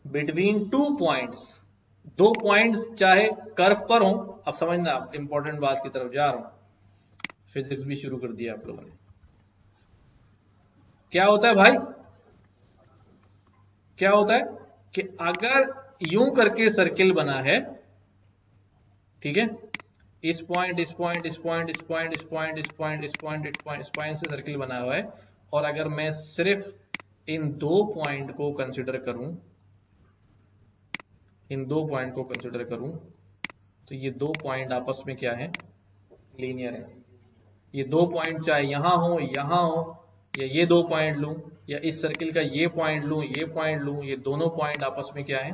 बिटवीन टू पॉइंट्स, दो पॉइंट्स चाहे कर्व पर हो, अब समझना, इंपॉर्टेंट बात की तरफ जा रहा हूं, फिजिक्स भी शुरू कर दिया आप लोगों ने। क्या होता है भाई, क्या होता है कि अगर यूं करके सर्किल बना है, ठीक है, इस पॉइंट, इस पॉइंट, इस पॉइंट, इस पॉइंट, इस पॉइंट, इस पॉइंट, इस पॉइंट, इस पॉइंट, इस पॉइंट से सर्किल बना हुआ है, और अगर मैं सिर्फ इन दो पॉइंट को कंसिडर करूं, इन दो पॉइंट को कंसिडर करूं, तो ये दो पॉइंट आपस में क्या है, लीनियर है। ये दो पॉइंट चाहे यहां हो, या ये दो पॉइंट लूं, या इस सर्किल का ये पॉइंट लूं, ये पॉइंट लूं, ये दोनों पॉइंट आपस में क्या है,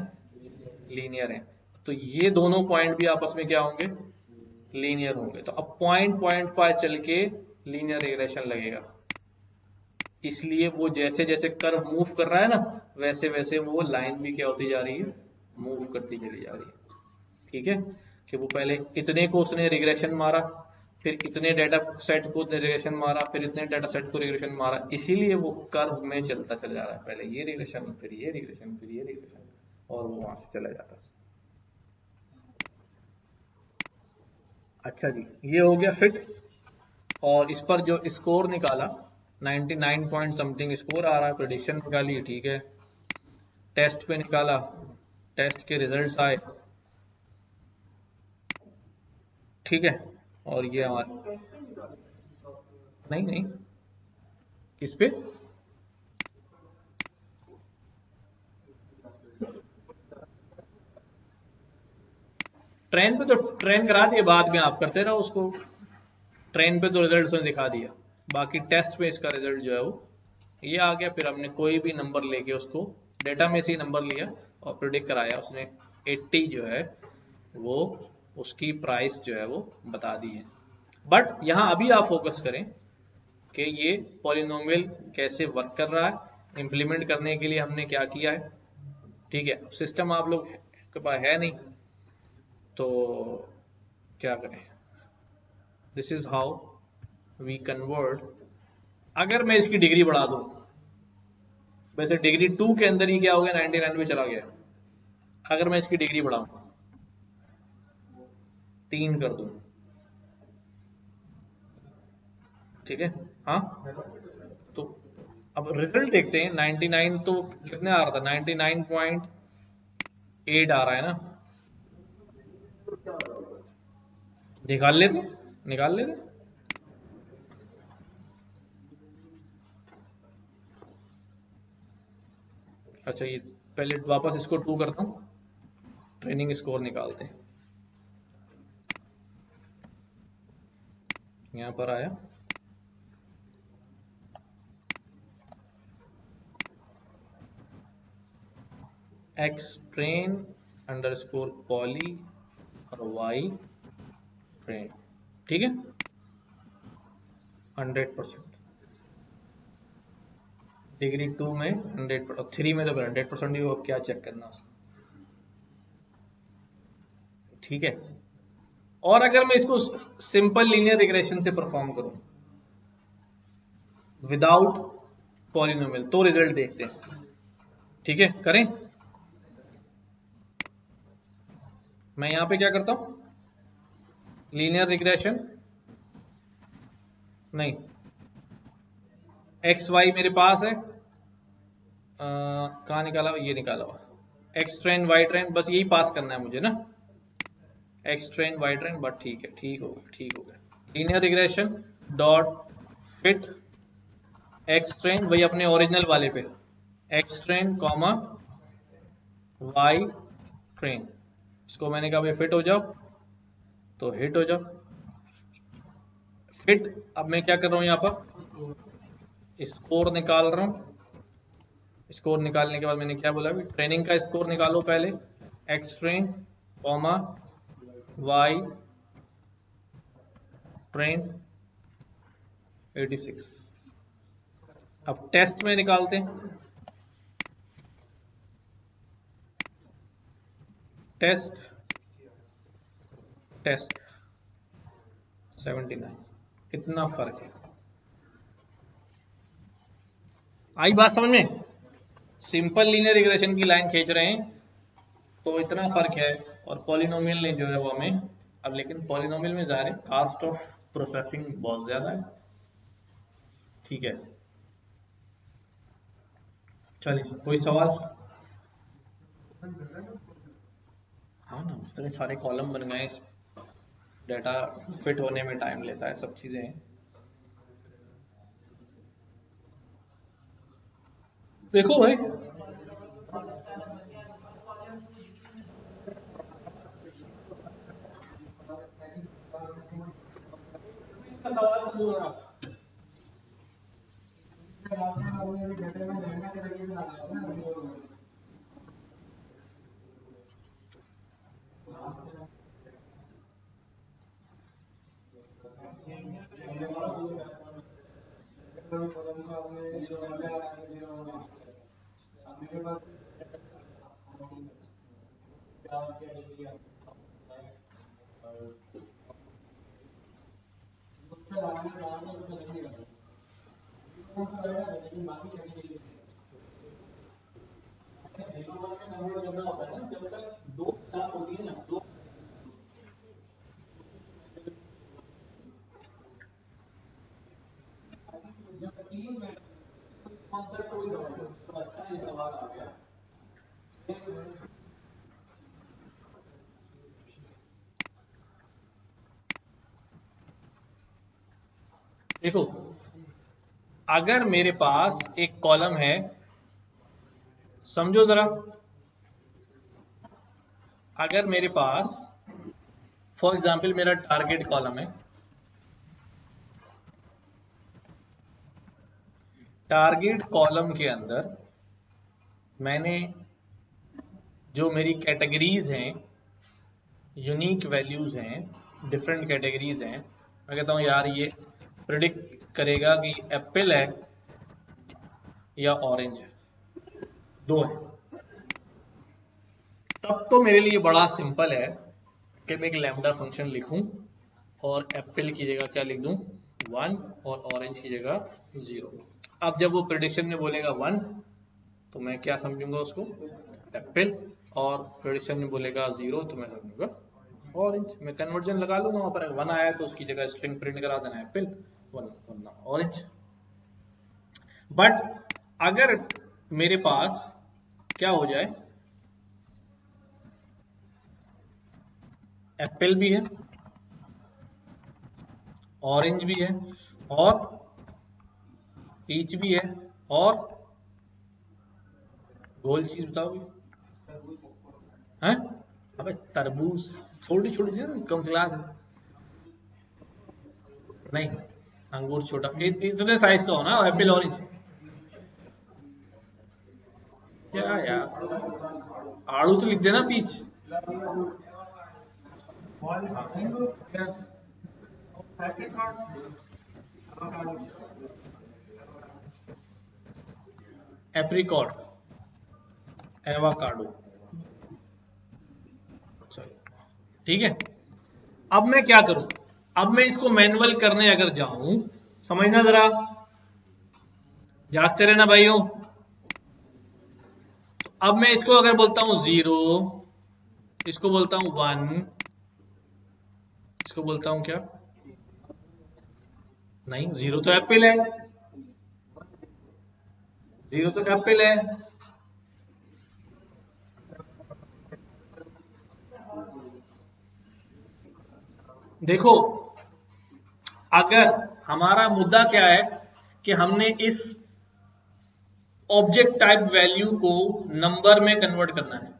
लीनियर है। तो ये दोनों पॉइंट भी आपस में क्या होंगे, लीनियर होंगे। तो अब पॉइंट पॉइंट पर चल के लीनियर रिग्रेशन लगेगा, इसलिए वो जैसे जैसे कर्व मूव कर रहा है ना, वैसे वैसे वो लाइन भी क्या होती जा रही है, मूव करती चली जा रही है, ठीक है। कि वो पहले इतने को उसने रिग्रेशन मारा, फिर इतने डाटा सेट को रिग्रेशन मारा, फिर इतने डाटा सेट को रिग्रेशन मारा, इसीलिए वो कर्व में चलता चला जा रहा है, पहले ये रिग्रेशन, फिर ये रिग्रेशन, फिर ये रिग्रेशन, और वो वहां से चला जाता है। अच्छा जी, ये हो गया फिट। और इस पर जो स्कोर निकाला, 99 पॉइंट समथिंग स्कोर आ रहा है, प्रेडिक्शन निकाली, ठीक है। टेस्ट पे निकाला, टेस्ट के रिजल्ट्स आए, ठीक है। और ये हमारे, नहीं नहीं, किस पे, ट्रेन पे तो ट्रेन करा दिया, बाद में आप करते रहो उसको। ट्रेन पे तो रिजल्ट उसने दिखा दिया, बाकी टेस्ट पे इसका रिजल्ट जो है वो ये आ गया। फिर हमने कोई भी नंबर लेके उसको डेटा में से ही नंबर लिया और प्रिडिक्ट कराया, उसने 80 जो है वो उसकी प्राइस जो है वो बता दी है। बट यहाँ अभी आप फोकस करें कि ये पॉलिनोमियल कैसे वर्क कर रहा है, इम्प्लीमेंट करने के लिए हमने क्या किया है, ठीक है। सिस्टम आप लोग के पास है नहीं, तो क्या करें, this is how we convert. अगर मैं इसकी डिग्री बढ़ा दूं, वैसे डिग्री 2 के अंदर ही क्या हो गया, 99 में चला गया। अगर मैं इसकी डिग्री बढ़ाऊं, 3 कर दूं, ठीक है, हाँ, तो अब रिजल्ट देखते हैं। 99 तो कितने आ रहा था, 99.8 आ रहा है ना, निकाल लेते, निकाल लेते। अच्छा ये पहले वापस इसको 2 करता हूँ, ट्रेनिंग स्कोर निकालते हैं। यहाँ पर आया, एक्स ट्रेन अंडरस्कोर पॉली और वाई ट्रेन, ठीक है, 100%। डिग्री 2 में 100%, और 3 में तो फिर 100% ही हो, अब क्या चेक करना उसमें, ठीक है। और अगर मैं इसको सिंपल लीनियर रिग्रेशन से परफॉर्म करूं विदाउट पॉलिनोमियल तो रिजल्ट देखते हैं, ठीक है, करें। मैं यहां पे क्या करता हूं, लीनियर रिग्रेशन, नहीं, एक्स वाई मेरे पास है, कहाँ निकाला हुआ, ये निकाला हुआ, एक्स ट्रेन वाई ट्रेन, बस यही पास करना है मुझे ना, X train Y train, but ठीक है, ठीक हो गया, ठीक हो गया। Linear regression dot fit X train, वही अपने ओरिजिनल वाले पे, X train comma Y train, इसको मैंने कहा भाई फिट हो जाओ, तो हिट हो जाओ, फिट। अब मैं क्या कर रहा हूं, यहां पर स्कोर निकाल रहा हूं। स्कोर निकालने के बाद मैंने क्या बोला, ट्रेनिंग का स्कोर निकालो पहले, X train comma Y train 86। अब टेस्ट में निकालते हैं, टेस्ट टेस्ट 79, इतना फर्क है। आई बात समझ में, सिंपल लीनियर रिग्रेशन की लाइन खींच रहे हैं तो इतना फर्क है, और पॉलिनोमियल ने जो है वो हमें, अब लेकिन पॉलिनोमियल में ज़ाहिर है कास्ट ऑफ प्रोसेसिंग बहुत ज्यादा है, ठीक है। चलिए कोई सवाल, हाँ ना, इतने सारे कॉलम बन गए, डाटा फिट होने में टाइम लेता है, सब चीजें हैं। देखो भाई, सवाल समझो आप, दो क्लास होती है ना, दो कॉन्सेप्ट कोई समझ, तो अच्छा ये सवाल आ गया। देखो, अगर मेरे पास एक कॉलम है, समझो जरा, अगर मेरे पास फॉर एग्जाम्पल मेरा टारगेट कॉलम है, टारगेट कॉलम के अंदर मैंने जो मेरी कैटेगरीज हैं, यूनिक वैल्यूज हैं, डिफरेंट कैटेगरीज हैं, मैं कहता हूं यार ये प्रिडिक्ट करेगा कि एप्पल है या ऑरेंज है, दो है, तब तो मेरे लिए बड़ा सिंपल है कि मैं एक लैम्डा फंक्शन लिखूं और एप्पल की जगह क्या लिख दूं, 1, और ऑरेंज की जगह 0। अब जब वो प्रेडिक्शन में बोलेगा 1 तो मैं क्या समझूंगा उसको, एप्पल, और प्रेडिक्शन में बोलेगा 0 तो मैं समझूंगा ऑरेंज। मैं कन्वर्जन लगा लूंगा, वहां पर 1 आया तो उसकी जगह स्ट्रिंग प्रिंट करा देना एप्पल, 1 वरना ऑरेंज। बट अगर मेरे पास क्या हो जाए, एप्पल भी है, ऑरेंज भी है, और पीच भी है, और गोल चीज बताओ हैं? अबे तरबूज छोटी छोटी है, कम क्लास है। नहीं, अंगूर छोटा, इतने साइज का हो ना एप्पल ऑरेंज। क्या यार, आड़ू तो लिख देना पीच। एप्रिकॉट, एवाकाडो, ठीक है। अब मैं क्या करूं, अब मैं इसको मैनुअल करने अगर जाऊं, समझना जरा, जागते रहना भाइयों। तो अब मैं इसको अगर बोलता हूं 0, इसको बोलता हूं 1, इसको बोलता हूं क्या, नहीं 0 तो एप्पल है, 0 तो एप्पल है। देखो, अगर हमारा मुद्दा क्या है कि हमने इस ऑब्जेक्ट टाइप वैल्यू को नंबर में कन्वर्ट करना है,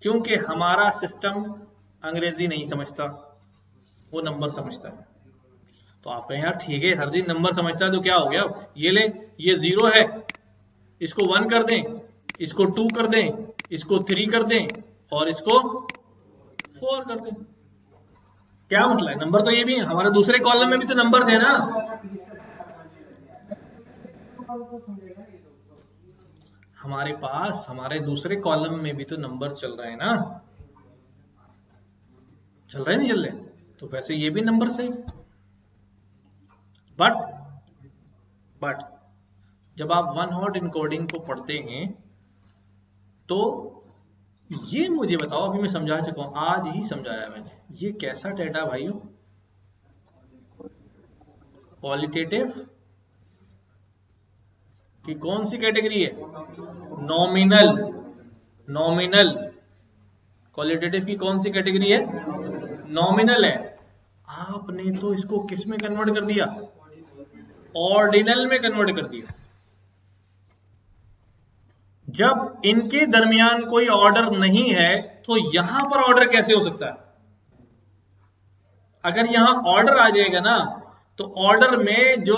क्योंकि हमारा सिस्टम अंग्रेजी नहीं समझता, वो नंबर समझता है। तो आप कहें यार ठीक है, हर चीज नंबर समझता है तो क्या हो गया, ये ले, ये 0 है, इसको 1 कर दें, इसको 2 कर दें, इसको 3 कर दें, और इसको 4 कर दें। क्या मसला है, नंबर तो ये भी है, हमारे दूसरे कॉलम में भी तो नंबर थे ना। हमारे पास हमारे दूसरे कॉलम में भी तो नंबर चल रहे हैं ना, चल रहे नहीं चल रहे, तो वैसे ये भी नंबर से। बट जब आप वन हॉट इनकोडिंग को पढ़ते हैं तो ये मुझे बताओ, अभी मैं समझा चुका हूं, आज ही समझाया मैंने, ये कैसा डेटा भाइयों, क्वालिटेटिव की कौन सी कैटेगरी है, नॉमिनल, नॉमिनल। क्वालिटेटिव की कौन सी कैटेगरी है, नॉमिनल है। आपने तो इसको किस में कन्वर्ट कर दिया, ऑर्डिनल में कन्वर्ट कर दिया। जब इनके दरमियान कोई ऑर्डर नहीं है तो यहां पर ऑर्डर कैसे हो सकता है, अगर यहां ऑर्डर आ जाएगा ना, तो ऑर्डर में जो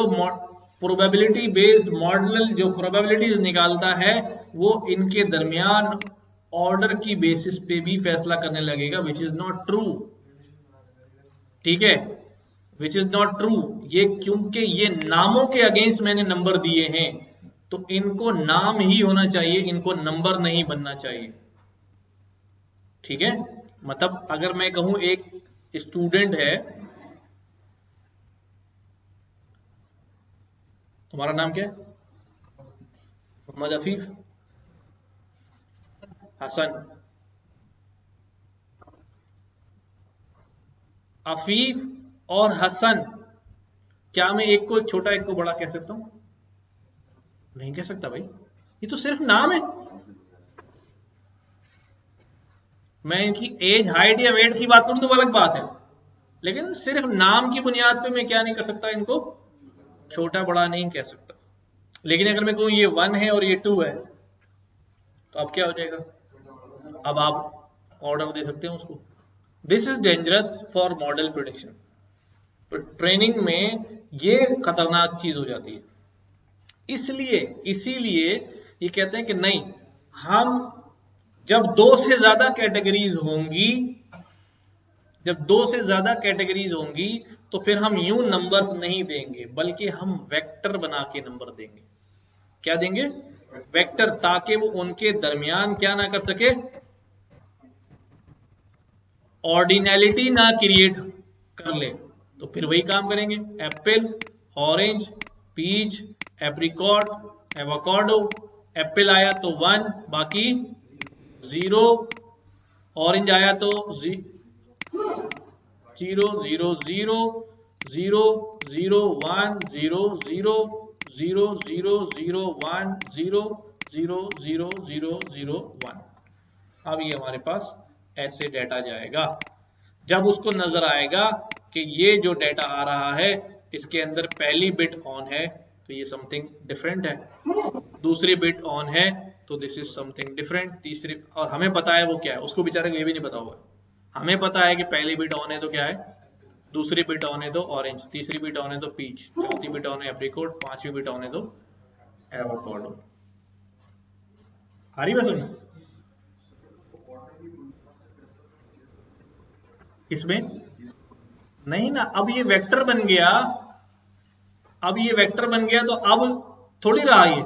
प्रोबेबिलिटी बेस्ड मॉडल जो प्रोबेबिलिटीज निकालता है, वो इनके दरमियान ऑर्डर की बेसिस पे भी फैसला करने लगेगा, विच इज नॉट ट्रू। ठीक है, विच इज नॉट ट्रू। ये क्योंकि ये नामों के अगेंस्ट मैंने नंबर दिए हैं, तो इनको नाम ही होना चाहिए, इनको नंबर नहीं बनना चाहिए। ठीक है, मतलब अगर मैं कहूं एक स्टूडेंट है, तुम्हारा नाम क्या है, मोहम्मद अफीफ, हसन, अफीफ और हसन, क्या मैं एक को एक छोटा एक को बड़ा कह सकता हूं, नहीं कह सकता भाई, ये तो सिर्फ नाम है। मैं इनकी एज, हाइट या वेट की बात करूं तो अलग बात है, लेकिन सिर्फ नाम की बुनियाद पे मैं क्या नहीं कर सकता, इनको छोटा बड़ा नहीं कह सकता। लेकिन अगर मैं कहूं ये 1 है और ये 2 है, तो अब क्या हो जाएगा, अब आप ऑर्डर दे सकते हैं उसको। This is dangerous for model prediction. तो ट्रेनिंग में ये खतरनाक चीज हो जाती है। इसीलिए ये कहते हैं कि नहीं, हम जब 2 से ज्यादा कैटेगरीज होंगी, जब 2 से ज्यादा कैटेगरीज होंगी, तो फिर हम यूं नंबर्स नहीं देंगे, बल्कि हम वेक्टर बना के नंबर देंगे। क्या देंगे, वेक्टर, ताकि वो उनके दरमियान क्या ना कर सके, ऑर्डिनैलिटी ना क्रिएट कर ले। तो फिर वही काम करेंगे, apple, orange, peach, apricot, avocado. Apple आया तो 1, बाकी 0, ऑरेंज आया तो 0 0 0 0 0 0 1 0 0 0 0 0 1 0 0 0 0 0 1। अब ये हमारे पास ऐसे डाटा जाएगा। जब उसको नजर आएगा कि ये जो डाटा आ रहा है इसके अंदर पहली बिट ऑन है तो ये समथिंग डिफरेंट है, दूसरी बिट ऑन है तो दिस इज समथिंग डिफरेंट, तीसरी, और हमें पता है वो क्या है, उसको बेचारे को ये भी नहीं पता होगा। हमें पता है कि पहली बिट ऑन है तो क्या है, दूसरी बिट ऑन है तो ऑरेंज, तीसरी बिट ऑन है तो पीच, चौथी बिट ऑन है एप्रिकॉट, पांचवी बिट ऑन है तो एवोकाडो। आ रही बात समझ? इसमें नहीं ना, अब ये वेक्टर बन गया, अब ये वेक्टर बन गया तो अब थोड़ी रहा ये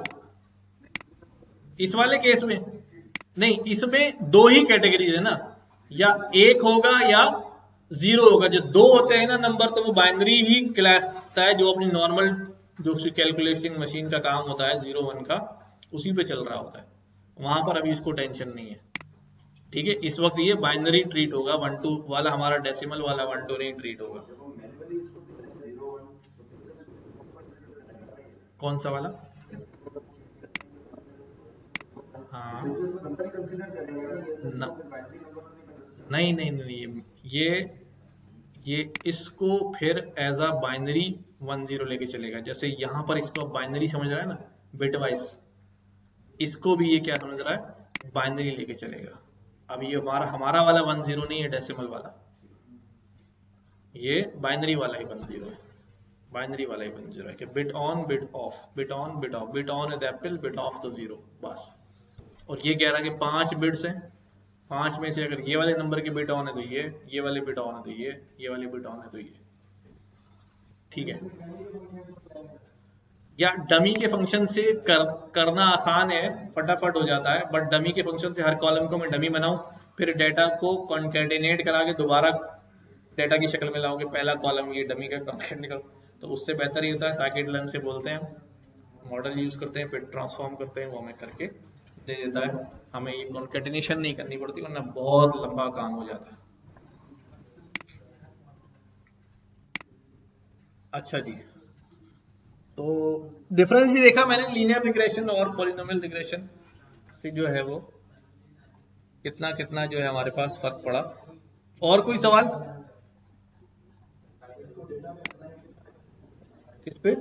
इस वाले केस में, नहीं इसमें दो ही कैटेगरीज है ना, या एक होगा या जीरो होगा। जो दो होते हैं ना नंबर तो वो बाइनरी ही कहलाता है, जो अपनी नॉर्मल जो कैलकुलेटिंग मशीन का काम होता है 0 1 का उसी पे चल रहा होता है, वहां पर अभी इसको टेंशन नहीं है। ठीक है, इस वक्त ये बाइनरी ट्रीट होगा, 1 2 वाला हमारा डेसिमल वाला 1 2 नहीं ट्रीट होगा। कौन सा वाला? हाँ नहीं नहीं नहीं, ये इसको फिर एज अ बाइनरी 1 0 लेके चलेगा। जैसे यहां पर इसको बाइनरी समझ रहा है ना बिट वाइज, इसको भी ये क्या समझ रहा है, बाइनरी लेके चलेगा। अब ये हमारा वाला 1 0 नहीं है डेसिमल वाला, ये बाइनरी वाला ही 1 0 है, बाइनरी वाला ही 1 0 है कि bit on bit of, bit on bit of, bit on is Apple, bit of तो 0 बस। और ये कह रहा है कि 5 बिट्स हैं, 5 में से अगर ये वाले नंबर के बिट ऑन है तो ये वाले बिट ऑन है तो ये वाले बिट ऑन है तो ये। ठीक है, या डमी के फंक्शन से करना आसान है, फटाफट हो जाता है, बट डमी के फंक्शन से हर कॉलम को मैं डमी बनाऊं, फिर डाटा को कॉन्केटिनेट करा के दोबारा डाटा की शक्ल में लाओगे, पहला कॉलम ये डमी का कॉन्केटिनेट करो, तो उससे बेहतर ही होता है साइकिट लर्न से बोलते हैं, मॉडल यूज करते हैं, फिर ट्रांसफॉर्म करते हैं, वो हमें करके दे देता है, हमें ये कॉन्केटिनेशन नहीं करनी पड़ती वरना बहुत लंबा काम हो जाता है। अच्छा जी, तो डिफरेंस भी देखा मैंने लीनियर रिग्रेशन और पॉलिनोमियल रिग्रेशन से जो है वो कितना कितना जो है हमारे पास फर्क पड़ा। और कोई सवाल किस पे?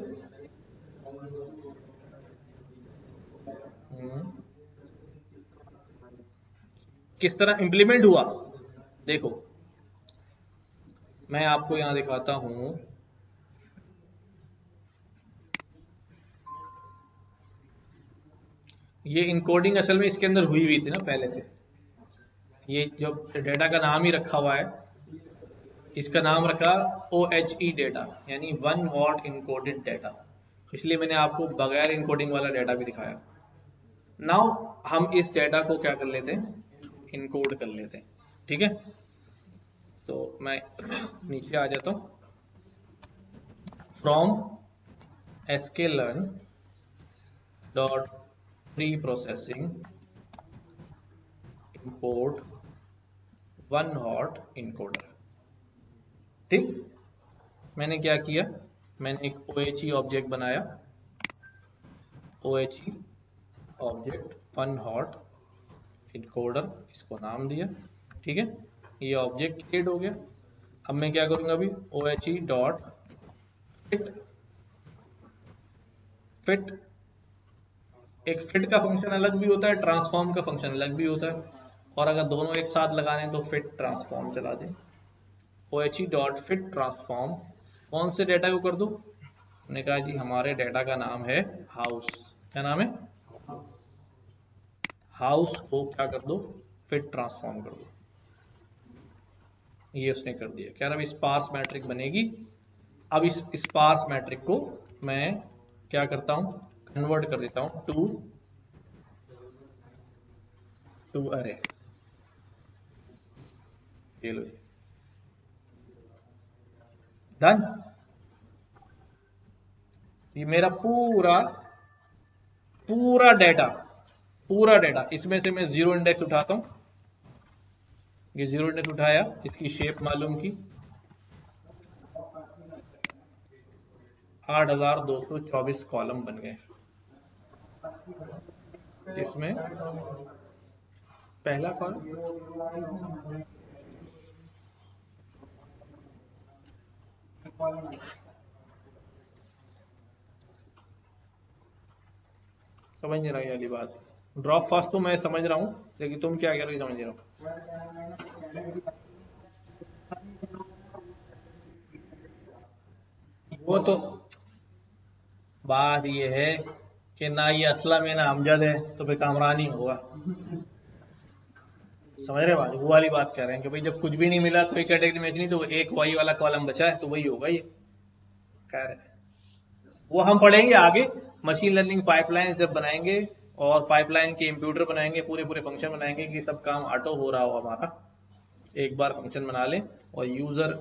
किस तरह इंप्लीमेंट हुआ, देखो मैं आपको यहां दिखाता हूं। ये इनकोडिंग असल में इसके अंदर हुई हुई थी ना पहले से, ये जो डेटा का नाम ही रखा हुआ है, इसका नाम रखा OHE डेटा, यानी 1 हॉट इनकोडेड डेटा, इसलिए मैंने आपको बगैर इनकोडिंग वाला डेटा भी दिखाया। नाउ हम इस डेटा को क्या कर लेते हैं, इनकोड कर लेते हैं। ठीक है, तो मैं नीचे आ जाता हूं, from sklearn dot pre processing import 1 hot encoder. ठीक, मैंने क्या किया, मैंने एक OHE ऑब्जेक्ट बनाया, OHE ऑब्जेक्ट 1 हॉट इनकोडर, इसको नाम दिया। ठीक है, ये ऑब्जेक्ट क्रिएट हो गया। अब मैं क्या करूंगा, अभी OHE डॉट फिट, फिट एक फिट का फंक्शन अलग भी होता है, ट्रांसफॉर्म का फंक्शन अलग भी होता है, और अगर दोनों एक साथ लगाने तो फिट ट्रांसफॉर्म चला दें। OHE डॉट फिट ट्रांसफॉर्म कौन से डेटा को कर दो, हमने कहा जी हमारे डेटा का नाम है हाउस, क्या नाम है, हाउस को क्या कर दो, फिट ट्रांसफॉर्म कर दो। ये उसने कर दिया, क्या अब स्पार्स मैट्रिक बनेगी। अब इस स्पार्स मैट्रिक को मैं क्या करता हूं, कन्वर्ट कर देता हूं टू अरे। ये लो डन। ये मेरा पूरा पूरा डेटा, इसमें से मैं 0 इंडेक्स उठाता हूं, ये 0 इंडेक्स उठाया, इसकी शेप मालूम की, 8224 कॉलम बन गए, जिसमें पहला कॉलम समझ नहीं रहा ये वाली बात। ड्रॉप फास्ट तो मैं समझ रहा हूँ, लेकिन तुम क्या कह रहे हो समझ नहीं रहा हूँ। वो तो बात ये है कि ना ये असलम है ना अमजद है, तो फिर कामरान ही होगा। समझ रहे बात, वो वाली बात कह रहे हैं कि भाई जब कुछ भी नहीं मिला, कोई कैटेगरी मैच नहीं, तो एक वही वाला कॉलम बचा है, तो वही होगा ये कह रहे हैं। वो हम पढ़ेंगे आगे, मशीन लर्निंग पाइपलाइन जब बनाएंगे और पाइपलाइन के इंप्यूटर बनाएंगे, पूरे पूरे फंक्शन बनाएंगे कि सब काम ऑटो हो रहा हो हमारा। एक बार फंक्शन बना लें और यूजर,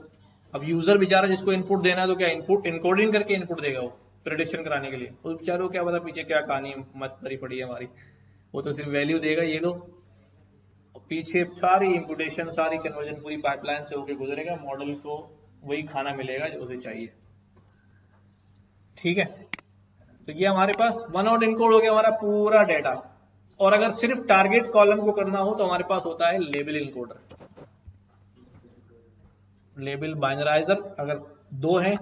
अब यूजर बेचारा जिसको इनपुट देना है तो क्या इनपुट इनकोडिंग करके इनपुट देगा वो प्रेडिक्शन कराने के लिए, उस बेचारे को क्या पता पीछे क्या कहानी मत भरी पड़ी है हमारी। वो तो सिर्फ वैल्यू देगा ये लो, और पीछे सारी इम्पुटेशन सारी कन्वर्जन पूरी पाइपलाइन से होकर गुजरेगा, मॉडल को वही खाना मिलेगा जो उसे चाहिए। ठीक है, तो ये हमारे पास वन आउट इनकोड हो गया हमारा पूरा डेटा। और अगर सिर्फ टारगेट कॉलम को करना हो तो हमारे पास होता है लेबल इनकोडर, लेबल बाइनराइजर अगर दो हैं,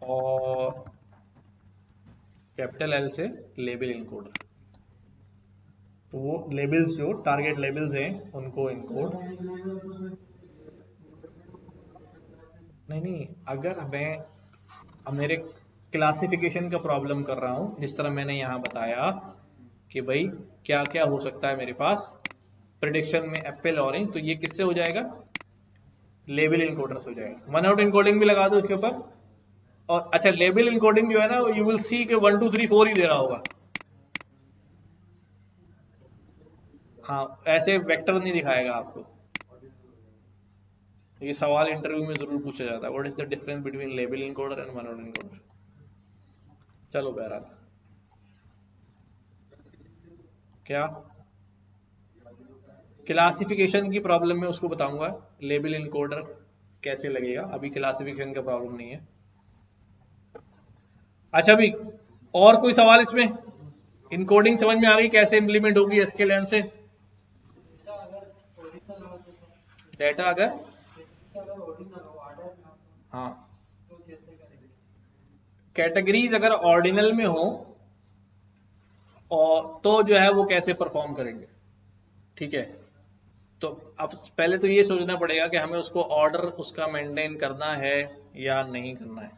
और कैपिटल एल से लेबल इनकोडर। तो वो लेबल्स जो टारगेट लेबल्स हैं उनको इनकोड, नहीं अगर मैं अब मेरे क्लासिफिकेशन का प्रॉब्लम कर रहा हूं, जिस तरह मैंने यहां बताया कि भाई क्या क्या हो सकता है मेरे पास प्रेडिक्शन में एप्पल ऑरेंज, तो ये किससे हो जाएगा, लेबल इनकोडर से हो जाएगा। वन आउट इनकोडिंग भी लगा दो इसके ऊपर, और अच्छा लेबल इनकोडिंग जो है ना, यू विल सी के 1 2 3 4 ही दे रहा होगा। हाँ, ऐसे वेक्टर नहीं दिखाएगा आपको। ये सवाल इंटरव्यू में जरूर पूछा जाता है, what is the difference between label encoder and one out encoder. चलो बहरहाल, क्या क्लासिफिकेशन की प्रॉब्लम में उसको बताऊंगा लेबल इनकोडर कैसे लगेगा, अभी क्लासिफिकेशन का प्रॉब्लम नहीं है। अच्छा अभी और कोई सवाल इसमें, इनकोडिंग समझ में आ गई कैसे इंप्लीमेंट होगी एसक्यूएल से। डेटा अगर हाँ कैटेगरीज अगर ऑर्डिनल में हो और तो जो है वो कैसे परफॉर्म करेंगे। ठीक है, तो अब पहले तो ये सोचना पड़ेगा कि हमें उसको ऑर्डर उसका मेंटेन करना है या नहीं करना है।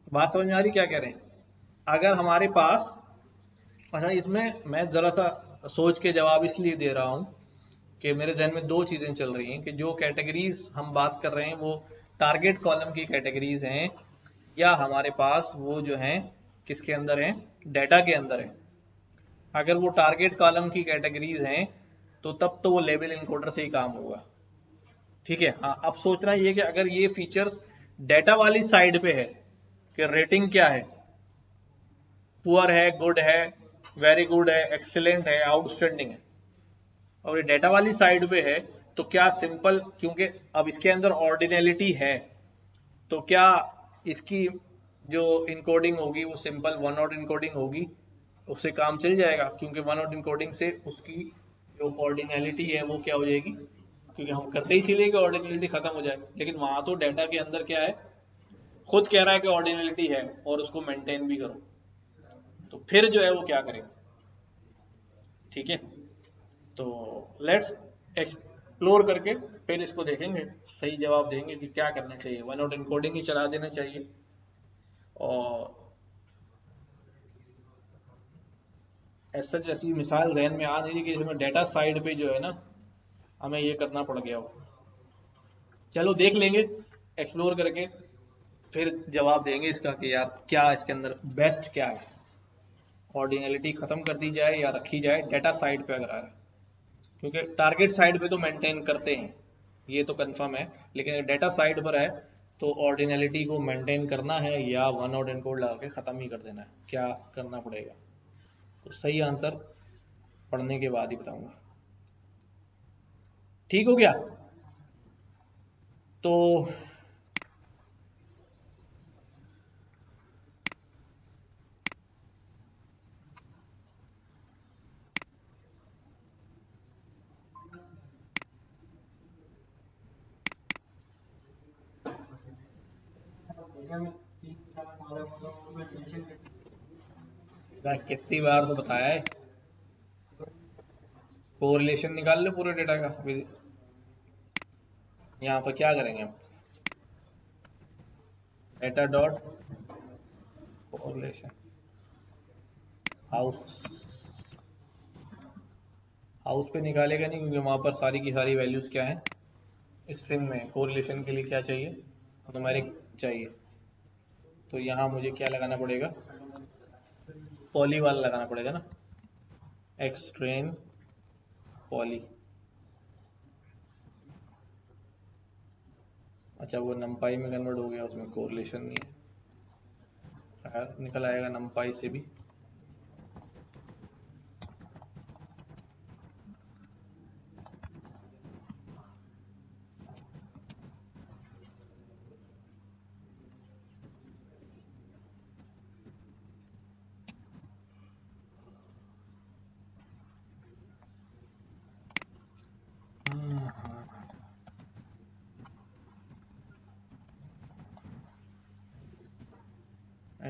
बात समझ में आ रही क्या कह रहे हैं। अगर हमारे पास, अच्छा इसमें मैं जरा सा सोच के जवाब इसलिए दे रहा हूं कि मेरे जहन में दो चीजें चल रही हैं कि जो कैटेगरीज हम बात कर रहे हैं वो टारगेट कॉलम की कैटेगरीज हैं, या हमारे पास वो जो हैं किसके अंदर हैं, डेटा के अंदर है। अगर वो टारगेट कॉलम की कैटेगरीज हैं तो तब तो वो लेबल इनकोडर से ही काम होगा। ठीक है, हाँ अब सोचना ये कि अगर ये फीचर्स डेटा वाली साइड पे है कि रेटिंग क्या है, पुअर है, गुड है, वेरी गुड है, एक्सीलेंट है, आउटस्टैंडिंग है, और ये डेटा वाली साइड पे है, तो क्या सिंपल, क्योंकि अब इसके अंदर ऑर्डिनलिटी है, तो क्या इसकी जो इनकोडिंग होगी वो सिंपल वन आउट इनकोडिंग होगी, उससे काम चल जाएगा, क्योंकि वन आउट इनकोडिंग से उसकी जो ऑर्डिनलिटी है वो क्या हो जाएगी, क्योंकि हम करते ही इसीलिए कि ऑर्डिनलिटी खत्म हो जाए। लेकिन वहां तो डेटा के अंदर क्या है, खुद कह रहा है कि ऑर्डिनलिटी है और उसको मेंटेन भी करो, तो फिर जो है वो क्या करेगा। ठीक है, तो लेट्स एक्सप्लोर करके फिर इसको देखेंगे, सही जवाब देंगे कि क्या करना चाहिए, वन आउट इनकोडिंग ही चला देना चाहिए। और ऐसा जैसी मिसाल जहन में आ नहीं रही कि इसमें डेटा साइड पे जो है ना हमें ये करना पड़ गया हो। चलो देख लेंगे एक्सप्लोर करके, फिर जवाब देंगे इसका कि यार क्या इसके अंदर बेस्ट क्या है, ऑर्डिनलिटी खत्म कर दी जाए या रखी जाए डेटा साइड पे अगर आ रहा है, क्योंकि टारगेट साइड पे तो मेंटेन करते हैं ये तो कंफर्म है, लेकिन डेटा साइड पर है तो ऑर्डिनलिटी को मेंटेन करना है या वन आउट इनकोड लगा के खत्म ही कर देना है, क्या करना पड़ेगा। तो सही आंसर पढ़ने के बाद ही बताऊंगा। ठीक हो गया। तो कितनी बार तो बताया है, कोरिलेशन निकाल लो पूरे डेटा का। अभी यहाँ पर क्या करेंगे हम, data dot correlation house, house पे निकालेगा नहीं क्योंकि वहाँ पर सारी की सारी वैल्यूज क्या है स्ट्रिंग में। कोरिलेशन के लिए क्या चाहिए, न्यूमेरिक चाहिए। तो यहाँ मुझे क्या लगाना पड़ेगा, पॉली वाला लगाना पड़ेगा ना, एक्सट्रेन पॉली। अच्छा वो नमपाई में कन्वर्ट हो गया, उसमें कोरिलेशन नहीं है, खैर निकल आएगा नमपाई से भी।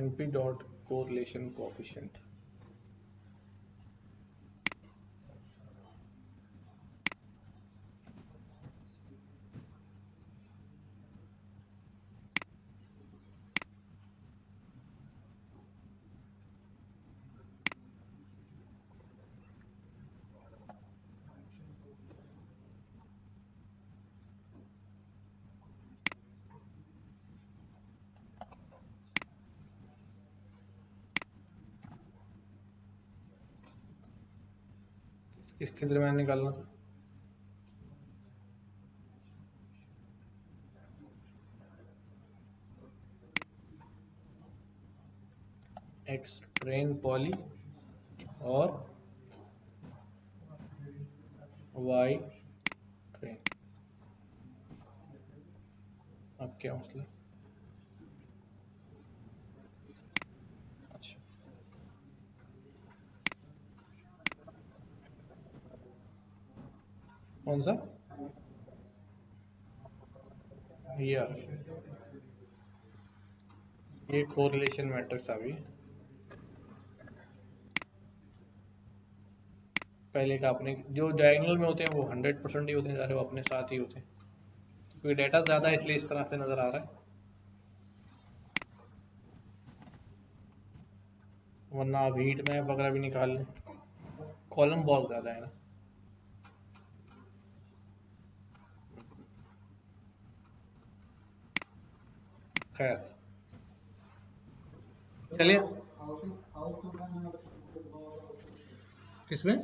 np डॉट कोरिलेशन कोफिशिएंट, किसके दरम्यान निकालना था, एक्स ट्रेन पॉली और वाई ट्रेन। अब क्या मसला, अच्छा कौन सा, ये कोरिलेशन मैट्रिक्स आ गई। पहले का अपने जो डायगोनल में होते हैं वो 100% ही होते हैं सारे, वो अपने साथ ही होते हैं, क्योंकि डाटा ज़्यादा है इसलिए इस तरह से नज़र आ रहा है, वरना आप हीट मैप वगैरह भी निकाल लें, कॉलम बहुत ज़्यादा है ना। खैर चलिए, किसमें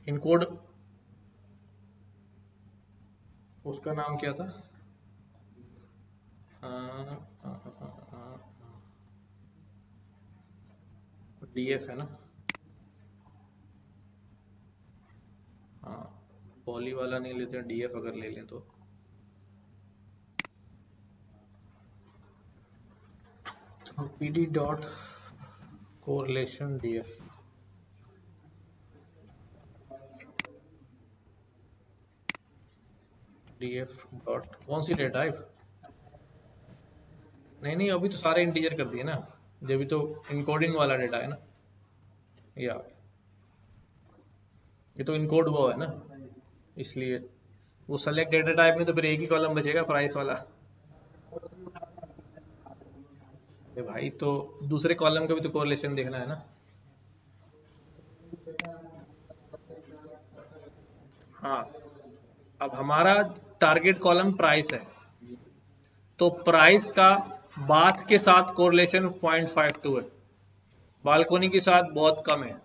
इनकोड, उसका नाम क्या था, डीएफ है ना, हाँ पॉली वाला नहीं लेते हैं, डीएफ अगर ले लें तो PD dot correlation DF, DF dot कौन सी डेटा टाइप, नहीं नहीं अभी तो सारे इंटीजर कर दिए ना, जब भी तो इनकोडिंग वाला डेटा है ना, या ये तो इनकोड हुआ है ना, इसलिए वो सेलेक्ट डेटा टाइप में तो फिर एक ही कॉलम बचेगा प्राइस वाला। अरे भाई तो दूसरे कॉलम का भी तो कोरिलेशन देखना है ना। हाँ अब हमारा टारगेट कॉलम प्राइस है, तो प्राइस का बाथ के साथ कोरिलेशन 0.52 है, बालकोनी के साथ बहुत कम है,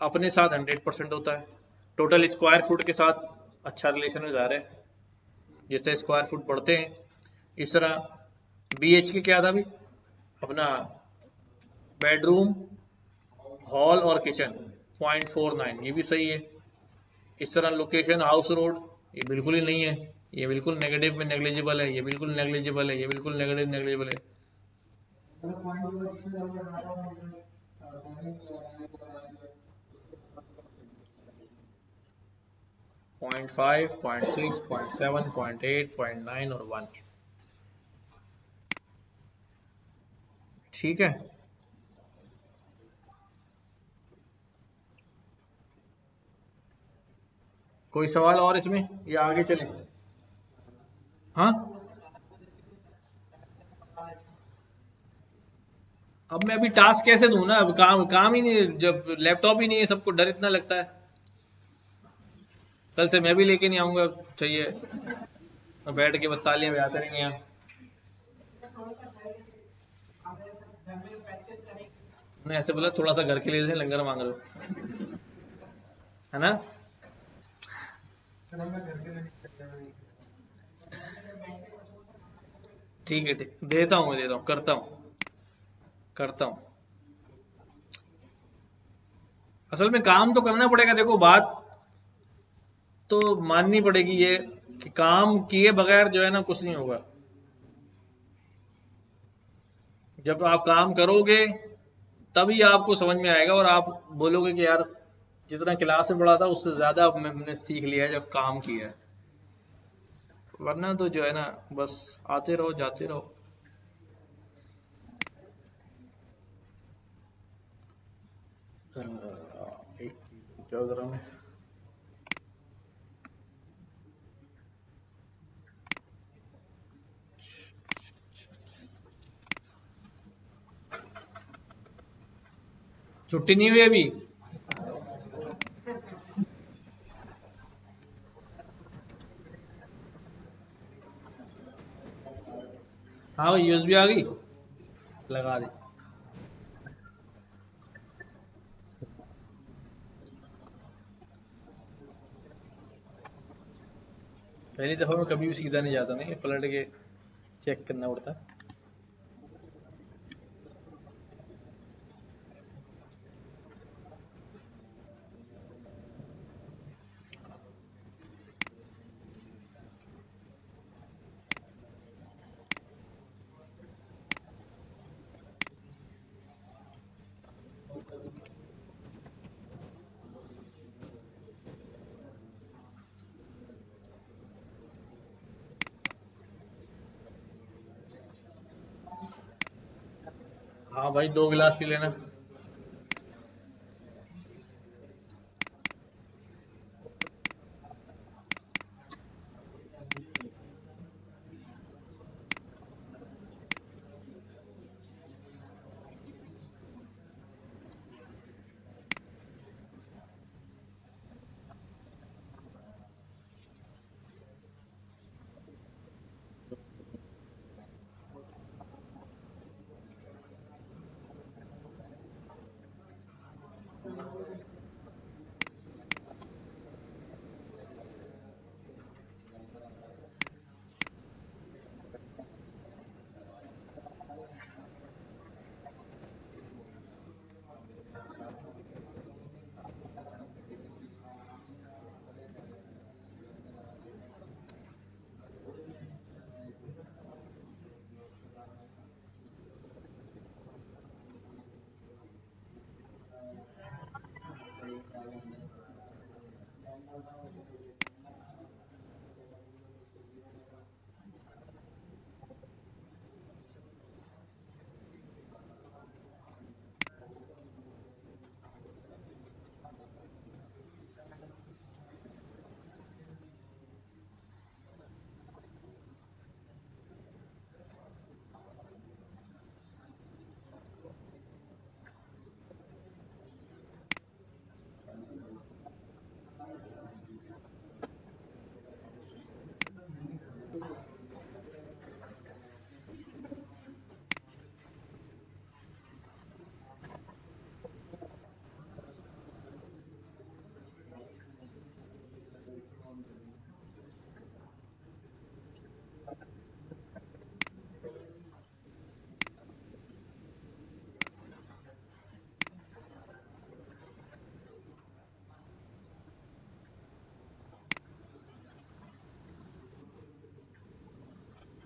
अपने साथ 100% होता है, टोटल स्क्वायर फुट के साथ अच्छा रिलेशन जा रहा है, जैसे स्क्वायर फुट बढ़ते हैं इस तरह। BH के क्या था भी अपना, बेडरूम हॉल और किचन 0.49, ये भी सही है। इस तरह लोकेशन हाउस रोड, ये बिल्कुल ही नहीं है, ये बिल्कुल नेगेटिव में नेग्लिजिबल है, ये बिल्कुल नेग्लिजिबल है, ये बिल्कुल नेगेटिव नेग्लिजिबल है। पॉइंट 5, 0.6, 0.7, 0.8, 0.9 और 1। ठीक है, कोई सवाल और इसमें या आगे चले? हाँ, अब मैं अभी टास्क कैसे दूं ना, अब काम काम ही नहीं, जब लैपटॉप ही नहीं है, सबको डर इतना लगता है। कल से मैं भी लेके नहीं आऊंगा, चाहिए मैं बैठ के बस तालियां बजाते रहेंगे यहाँ। मैंने ऐसे बोला थोड़ा सा घर के लिए जैसे लंगर मांग रहे हो, है ना? ठीक है, ठीक, देता हूँ, मैं देता हूँ, करता हूँ। असल में काम तो करना पड़ेगा, देखो बात तो माननी पड़ेगी ये, कि काम किए बगैर जो है ना कुछ नहीं होगा। जब आप काम करोगे तभी आपको समझ में आएगा, और आप बोलोगे कि यार जितना क्लास में पढ़ा था उससे ज्यादा अब मैंने सीख लिया है जब काम किया है। वरना तो जो है ना, बस आते रहो जाते रहो। एक चीज क्या करा मैं, छुट्टी नहीं हुई अभी? हाँ भाई, यूएसबी आ गई, लगा दी। पहली दफा मैं कभी भी सीधा नहीं जाता, नहीं पलट के चेक करना पड़ता है। हाँ भाई, 2 गिलास पी लेना।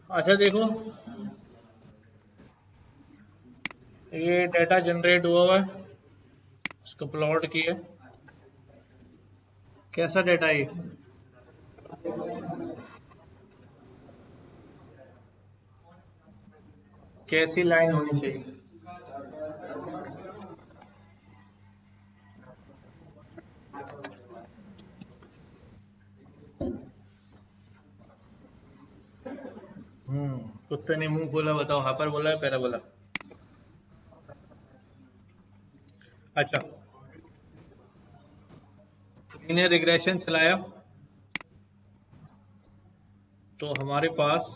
अच्छा देखो, ये डाटा जनरेट हुआ है, इसको प्लॉट किया, कैसा डाटा है ये? कैसी लाइन होनी चाहिए? कुत्ते ने मुंह खोला, बताओ हापर बोला है पैरा बोला? अच्छा, लीनियर रिग्रेशन चलाया तो हमारे पास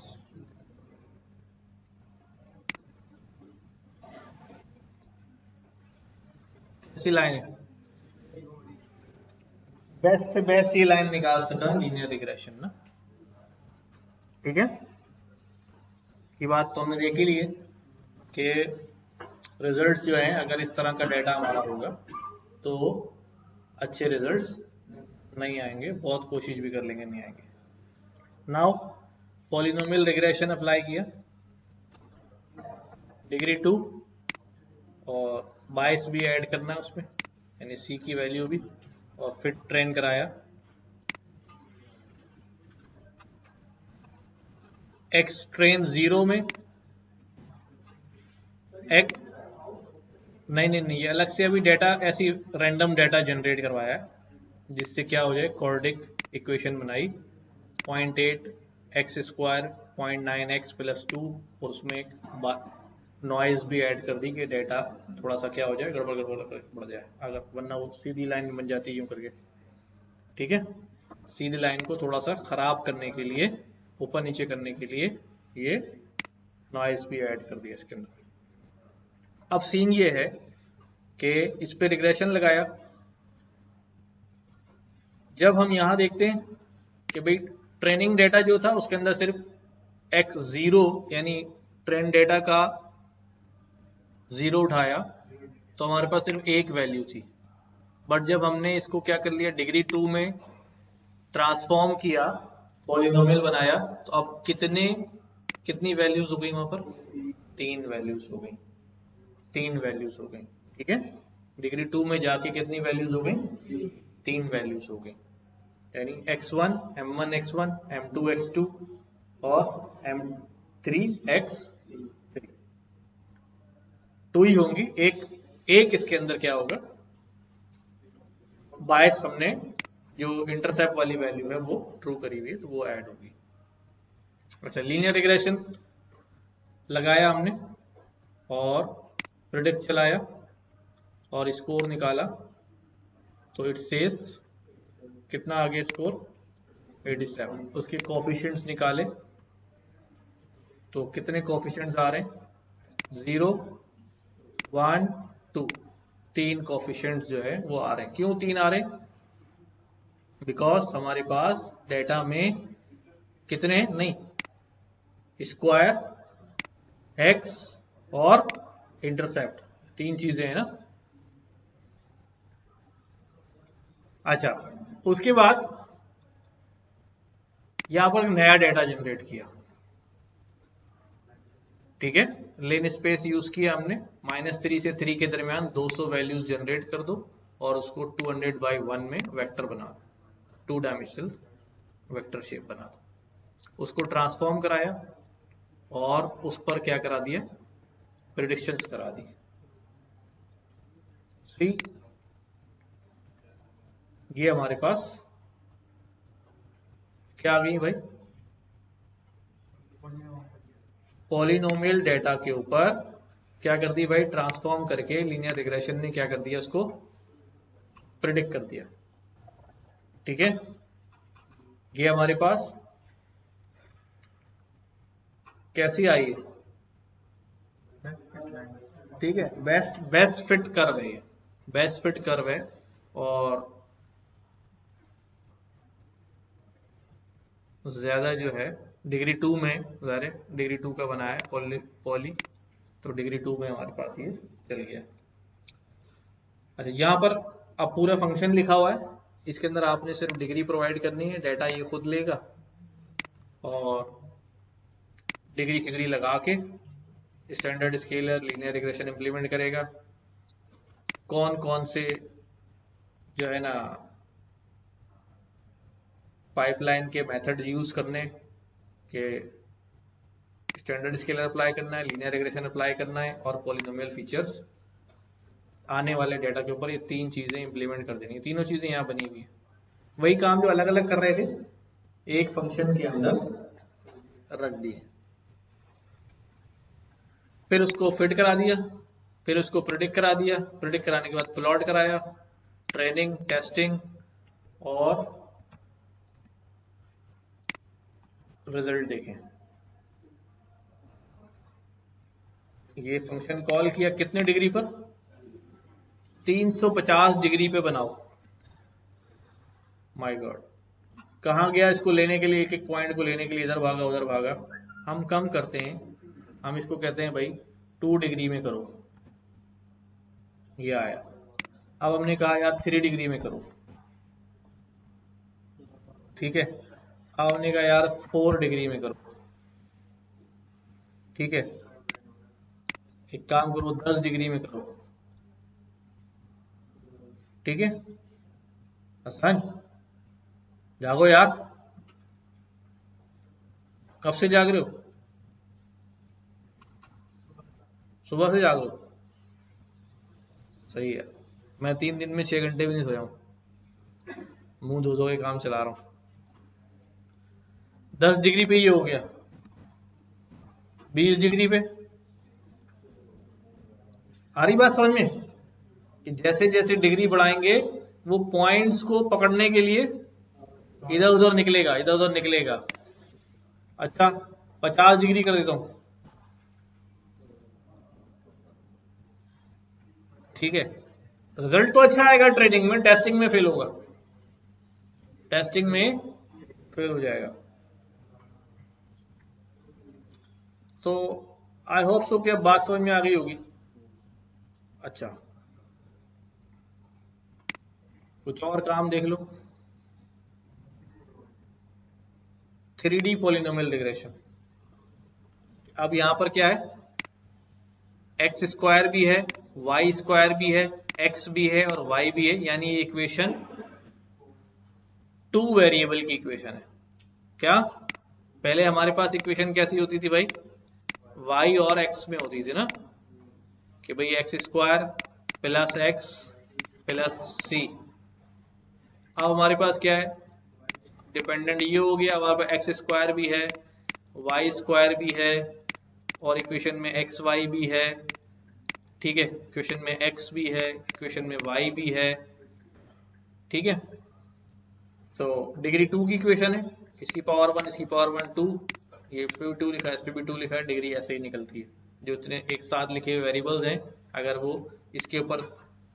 ऐसी लाइन है, बेस्ट से बेस्ट ये लाइन निकाल सका लीनियर रिग्रेशन ना। ठीक है, ये बात तो हमने देख ही ली है कि रिजल्ट्स जो हैं, अगर इस तरह का डाटा हमारा होगा तो अच्छे रिजल्ट्स नहीं आएंगे, बहुत कोशिश भी कर लेंगे नहीं आएंगे। नाउ पॉलिनोमियल रिग्रेशन अप्लाई किया, डिग्री 2, और बायस भी ऐड करना है उसमें, यानी सी की वैल्यू भी, और फिर ट्रेन कराया। एक्स ट्रेन 0 में, एक्स नहीं, ये अलग से अभी डाटा, ऐसी रैंडम डाटा जनरेट करवाया है जिससे क्या हो जाए, क्वाड्रेटिक इक्वेशन बनाई, 0.8 एक्स स्क्वायर 0.9 एक्स प्लस 2, और उसमें एक नॉइज भी ऐड कर दी कि डाटा थोड़ा सा क्या हो जाए, गड़बड़ गड़बड़ बढ़ जाए, अगर वरना वो सीधी लाइन बन जाती है यूं करके। ठीक है, सीधी लाइन को थोड़ा सा खराब करने के लिए, ऊपर नीचे करने के लिए ये नॉइज भी ऐड कर दिया इसके अंदर। अब सीन ये है कि इस पे रिग्रेशन लगाया, जब हम यहां देखते हैं कि भाई ट्रेनिंग डेटा जो था उसके अंदर सिर्फ x0 यानी ट्रेन डेटा का 0 उठाया तो हमारे पास सिर्फ एक वैल्यू थी, बट जब हमने इसको क्या कर लिया, डिग्री 2 में ट्रांसफॉर्म किया, पॉलिनोमियल बनाया, तो अब कितनी वैल्यूज हो गई वहां पर? 3 वैल्यूज हो गई, 3 वैल्यूज हो गई। ठीक है, डिग्री 2 में जाके कितनी वैल्यूज हो गई? 3 वैल्यूज हो गई, यानी x1 m1 x1 m2 x2 और m3 x3, 2 ही होंगी। एक इसके अंदर क्या होगा, बायस हमने जो इंटरसेप्ट वाली वैल्यू है वो ट्रू करी हुई है तो वो ऐड होगी। अच्छा, लीनियर रिग्रेशन लगाया हमने और प्रिडिक्ट चलाया और स्कोर निकाला, तो इट सेज कितना आ गया स्कोर? 87। उसके कोफिशिएंट्स निकाले तो कितने कोफिशिएंट्स आ रहे हैं? 0 1 2, 3 कोफिशिएंट्स जो है वो आ रहे हैं। क्यों 3 आ रहे हैं? बिकॉज हमारे पास डेटा में कितने नहीं, स्क्वायर, एक्स और इंटरसेप्ट, 3 चीजें हैं ना। अच्छा, उसके बाद यहां पर नया डेटा जनरेट किया। ठीक है, लेन स्पेस यूज किया हमने, -3 से 3 के दरमियान 200 वैल्यूज जनरेट कर दो और उसको 200/1 में वेक्टर बना दो, 2 डायमेंशनल वेक्टर शेप बना दो। उसको ट्रांसफॉर्म कराया और उस पर क्या करा दिया, प्रेडिक्शंस करा दी। सी, ये हमारे पास क्या आ गई भाई, पॉलिनोमियल डेटा के ऊपर क्या कर दी भाई, ट्रांसफॉर्म करके लीनियर रिग्रेशन ने क्या कर दिया, उसको प्रिडिक्ट कर दिया। ठीक है, ये हमारे पास कैसी आई है? ठीक है, बेस्ट फिट कर्व है ये, बेस्ट फिट कर्व है। और ज्यादा जो है डिग्री 2 में, ज़ाहिर है डिग्री 2 का बनाया है पॉली, तो डिग्री 2 में हमारे पास ये चल गया। अच्छा, यहाँ पर अब पूरा फंक्शन लिखा हुआ है, इसके अंदर आपने सिर्फ डिग्री प्रोवाइड करनी है, डाटा ये खुद लेगा और डिग्री फिग्री लगा के standard scaler linear regression implement करेगा, कौन कौन से जो है ना पाइपलाइन के मेथड यूज करने के, स्टैंडर्ड स्केलर अप्लाई करना है, लीनियर रिग्रेशन अप्लाई करना है और पॉलिनोमियल फीचर्स आने वाले डेटा के ऊपर ये तीन चीजें इंप्लीमेंट कर देनी है। तीनों चीजें यहाँ बनी हुई है, वही काम जो अलग अलग कर रहे थे एक फंक्शन के अंदर रख दिए, फिर उसको फिट करा दिया, फिर उसको प्रिडिक्ट करा दिया, प्रिडिक्ट कराने के बाद प्लॉट कराया, ट्रेनिंग, टेस्टिंग और रिजल्ट देखें। ये फंक्शन कॉल किया कितने डिग्री पर, 350 डिग्री पे बनाओ। माय गॉड, कहाँ गया इसको लेने के लिए, एक एक पॉइंट को लेने के लिए इधर भागा उधर भागा। हम कम करते हैं, हम इसको कहते हैं भाई 2 डिग्री में करो, ये आया। अब हमने कहा यार 3 डिग्री में करो, ठीक है। अब हमने कहा यार 4 डिग्री में करो, ठीक है। एक काम करो 10 डिग्री में करो, ठीक है। आसान, जागो यार, कब से जाग रहे हो, सुबह से जाग रहे हो, सही है। मैं 3 दिन में 6 घंटे भी नहीं सोया हूं, मुंह धो धो के काम चला रहा हूं। 10 डिग्री पे ये हो गया, 20 डिग्री पे। आ रही बात समझ में कि जैसे जैसे डिग्री बढ़ाएंगे वो पॉइंट्स को पकड़ने के लिए इधर उधर निकलेगा, इधर उधर निकलेगा। अच्छा 50 डिग्री कर देता हूं, ठीक है। रिजल्ट तो अच्छा आएगा, ट्रेनिंग में, टेस्टिंग में फेल होगा, टेस्टिंग में फेल हो जाएगा। तो आई होप सो कि अब बात समझ में आ गई होगी। अच्छा कुछ और काम देख लो, 3D पॉलिनोमियल रिग्रेशन। अब यहां पर क्या है, एक्स स्क्वायर भी है, वाई स्क्वायर भी है, एक्स भी है और वाई भी है, यानी ये इक्वेशन 2 वेरिएबल की इक्वेशन है। क्या पहले हमारे पास इक्वेशन कैसी होती थी भाई, वाई और एक्स में होती थी ना, कि भाई X square plus X plus C. अब हमारे पास क्या है, डिपेंडेंट ये हो गया, हमारे पास एक्स स्क्वायर भी है, वाई स्क्वायर भी है और इक्वेशन में एक्स वाई भी है, ठीक है। इक्वेशन में एक्स भी है, इक्वेशन में वाई भी है, ठीक है। तो डिग्री 2 की इक्वेशन है, इसकी पावर 1, इसकी पावर 1 2, ये पे भी 2 लिखा है, इस पे भी 2 लिखा है, डिग्री ऐसे ही निकलती है। जो इतने एक साथ लिखे हुए वेरिएबल्स हैं, अगर वो इसके ऊपर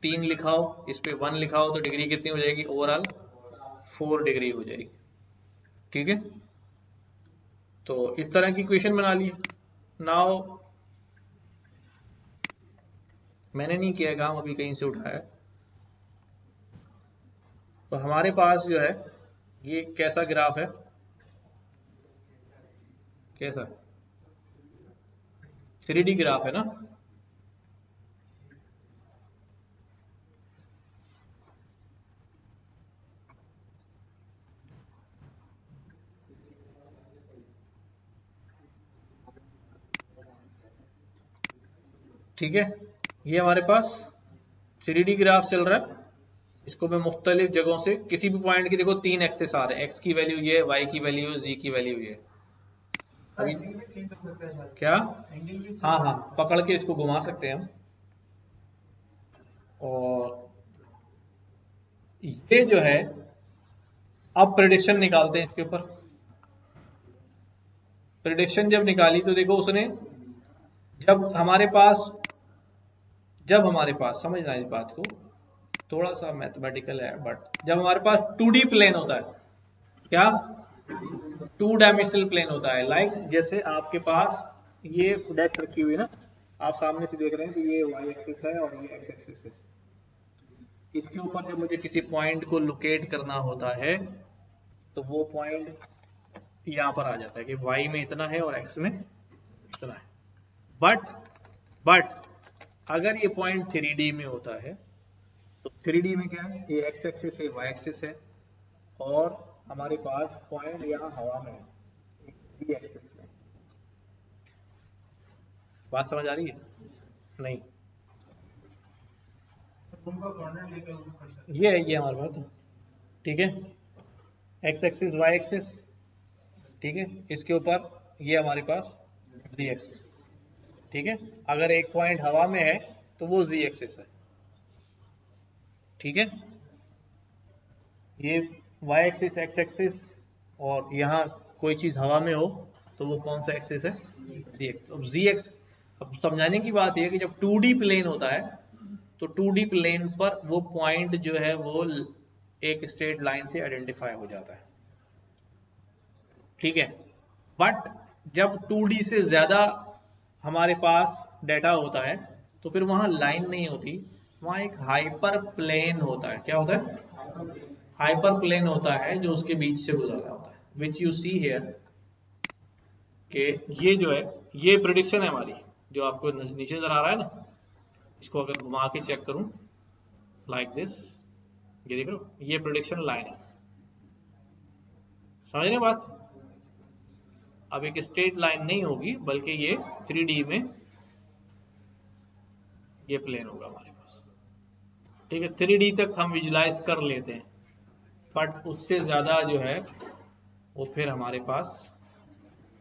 3 लिखा हो, इस पे 1 लिखा हो, तो डिग्री कितनी हो जाएगी, ओवरऑल 4 डिग्री हो जाएगी, ठीक है। तो इस तरह की इक्वेशन बना ली। नाउ मैंने नहीं किया काम, अभी कहीं से उठाया। तो हमारे पास जो है ये कैसा ग्राफ है, कैसा 3D ग्राफ है ना। ठीक है, ये हमारे पास 3D ग्राफ चल रहा है। इसको मैं मुख्तलिफ जगहों से, किसी भी पॉइंट की देखो 3 एक्सेस आ रहे हैं, एक्स की वैल्यू ये, वाई की वैल्यू, जी की वैल्यू ये। अभी क्या, हाँ हाँ पकड़ के इसको घुमा सकते हैं हम। और ये जो है अब प्रेडिक्शन निकालते हैं इसके ऊपर। प्रेडिक्शन जब निकाली तो देखो उसने, जब हमारे पास समझना इस बात को, थोड़ा सा मैथमेटिकल है बट जब हमारे पास 2D प्लेन होता है, क्या 2 डायमेंशनल प्लेन होता है, लाइक जैसे आपके पास ये डेस्क रखी हुई है ना, आप सामने से देख रहे हैं, तो ये वाई एक्सिस है और ये एक्स एक्सिस है। इसके ऊपर जब मुझे किसी पॉइंट को लोकेट करना होता है तो वो पॉइंट यहाँ पर आ जाता है कि वाई में इतना है और एक्स में इतना है। बट अगर ये पॉइंट 3D में होता है तो 3D में क्या है, ये एक्स एक्सिस है, वाई एक्सिस है, और हमारे पास पॉइंट यहाँ हवा में है, बी एक्सिस में। बात समझ आ रही है? नहीं, उनका कॉर्नर लेकर उसको कर सकते ये है, ये हमारे पास तो ठीक है, एक्स एक्सिस वाई एक्सिस, ठीक है, इसके ऊपर ये हमारे पास जी एक्सिस, ठीक है। अगर एक पॉइंट हवा में है तो वो जी एक्सिस है, ठीक है। ये वाई एक्सिस एक्स एक्सिस, और यहाँ कोई चीज हवा में हो तो वो कौन सा एक्सिस है, जी एक्सिस। अब जी एक्स, अब समझाने की बात यह है कि जब 2D प्लेन होता है तो 2D प्लेन पर वो पॉइंट जो है वो एक स्ट्रेट लाइन से आइडेंटिफाई हो जाता है, ठीक है। बट जब 2D से ज्यादा हमारे पास डेटा होता है तो फिर वहां लाइन नहीं होती, वहां एक हाइपर प्लेन होता है। क्या होता है? हाइपर प्लेन होता है जो उसके बीच से गुजर रहा होता है, विच यू सी हेयर। कि ये जो है, ये प्रिडिक्शन है हमारी, जो आपको नीचे नजर आ रहा है ना, इसको अगर घुमा के चेक करूं लाइक दिस, ये देख रहे हो, ये प्रिडिक्शन लाइन है। समझ रहे बात? अब एक स्ट्रेट लाइन नहीं होगी, बल्कि ये 3D में ये प्लेन होगा हमारे पास, ठीक है। 3D तक हम विजुलाइज कर लेते हैं, बट उससे ज्यादा जो है वो फिर हमारे पास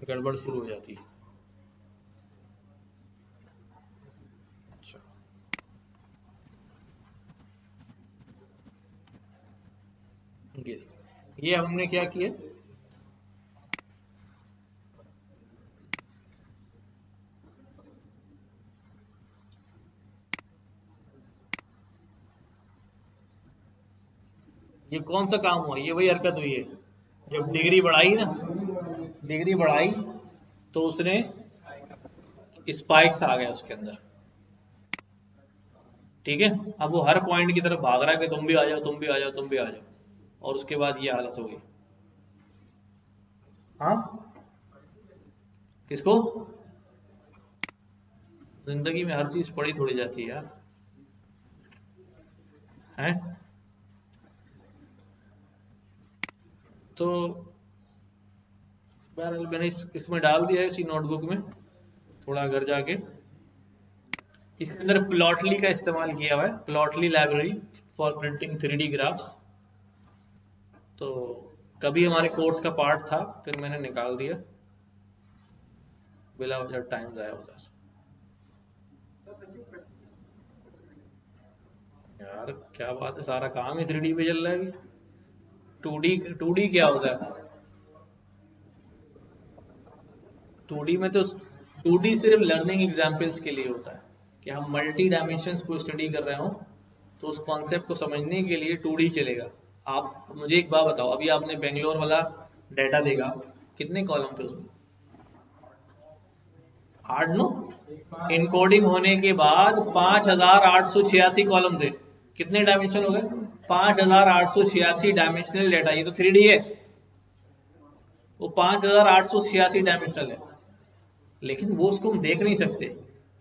गड़बड़ शुरू हो जाती है। अच्छा, ये हमने क्या किया, ये कौन सा काम हुआ, ये वही हरकत हुई है। जब डिग्री बढ़ाई ना, डिग्री बढ़ाई तो उसने स्पाइक्स आ गए उसके अंदर, ठीक है। अब वो हर पॉइंट की तरफ भाग रहा है कि तुम भी आ जाओ, तुम भी आ जाओ, तुम भी आ जाओ, और उसके बाद ये हालत हो गई। हाँ, किसको? जिंदगी में हर चीज पड़ी थोड़ी जाती है यार, हैं? तो बहरहाल मैंने इसमें डाल दिया है, इसी नोटबुक में, थोड़ा घर जाके इसके अंदर प्लॉटली का इस्तेमाल किया हुआ है, Plotly library for printing 3D graphs. तो कभी हमारे कोर्स का पार्ट था, फिर मैंने निकाल दिया, बिला वजह टाइम जाया होता है। यार क्या बात है, सारा काम ही 3D पे चल रहा है। 2D क्या होता है? 2D में तो 2D सिर्फ लर्निंग एग्जाम्पल्स के लिए होता है, कि हम मल्टी डायमेंशंस को स्टडी कर रहे हो तो उस कॉन्सेप्ट को समझने के लिए 2D चलेगा। आप मुझे एक बात बताओ, अभी आपने बेंगलोर वाला डाटा देगा, कितने कॉलम थे उसमें? 8 नो, इनकोडिंग होने के बाद 5886 कॉलम थे। कितने डायमेंशन हो गए? 5886 डायमेंशनल डेटा। ये तो 3D है, वो 5886 डायमेंशनल है, लेकिन वो उसको हम देख नहीं सकते।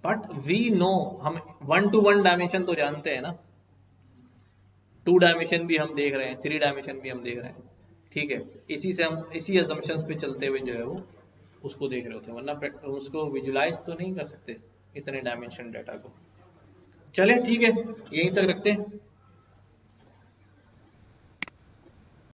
बट वी नो, हम 1 to 1 डायमेंशन तो जानते हैं ना, 2 डायमेंशन भी हम देख रहे हैं, 3 डायमेंशन भी हम देख रहे हैं, ठीक है। इसी से हम, इसी अजम्पशंस पे चलते हुए जो है वो उसको देख रहे होते हैं, वरना उसको विजुलाइज तो नहीं कर सकते इतने डायमेंशन डाटा को। चले ठीक है, यहीं तक रखते हैं।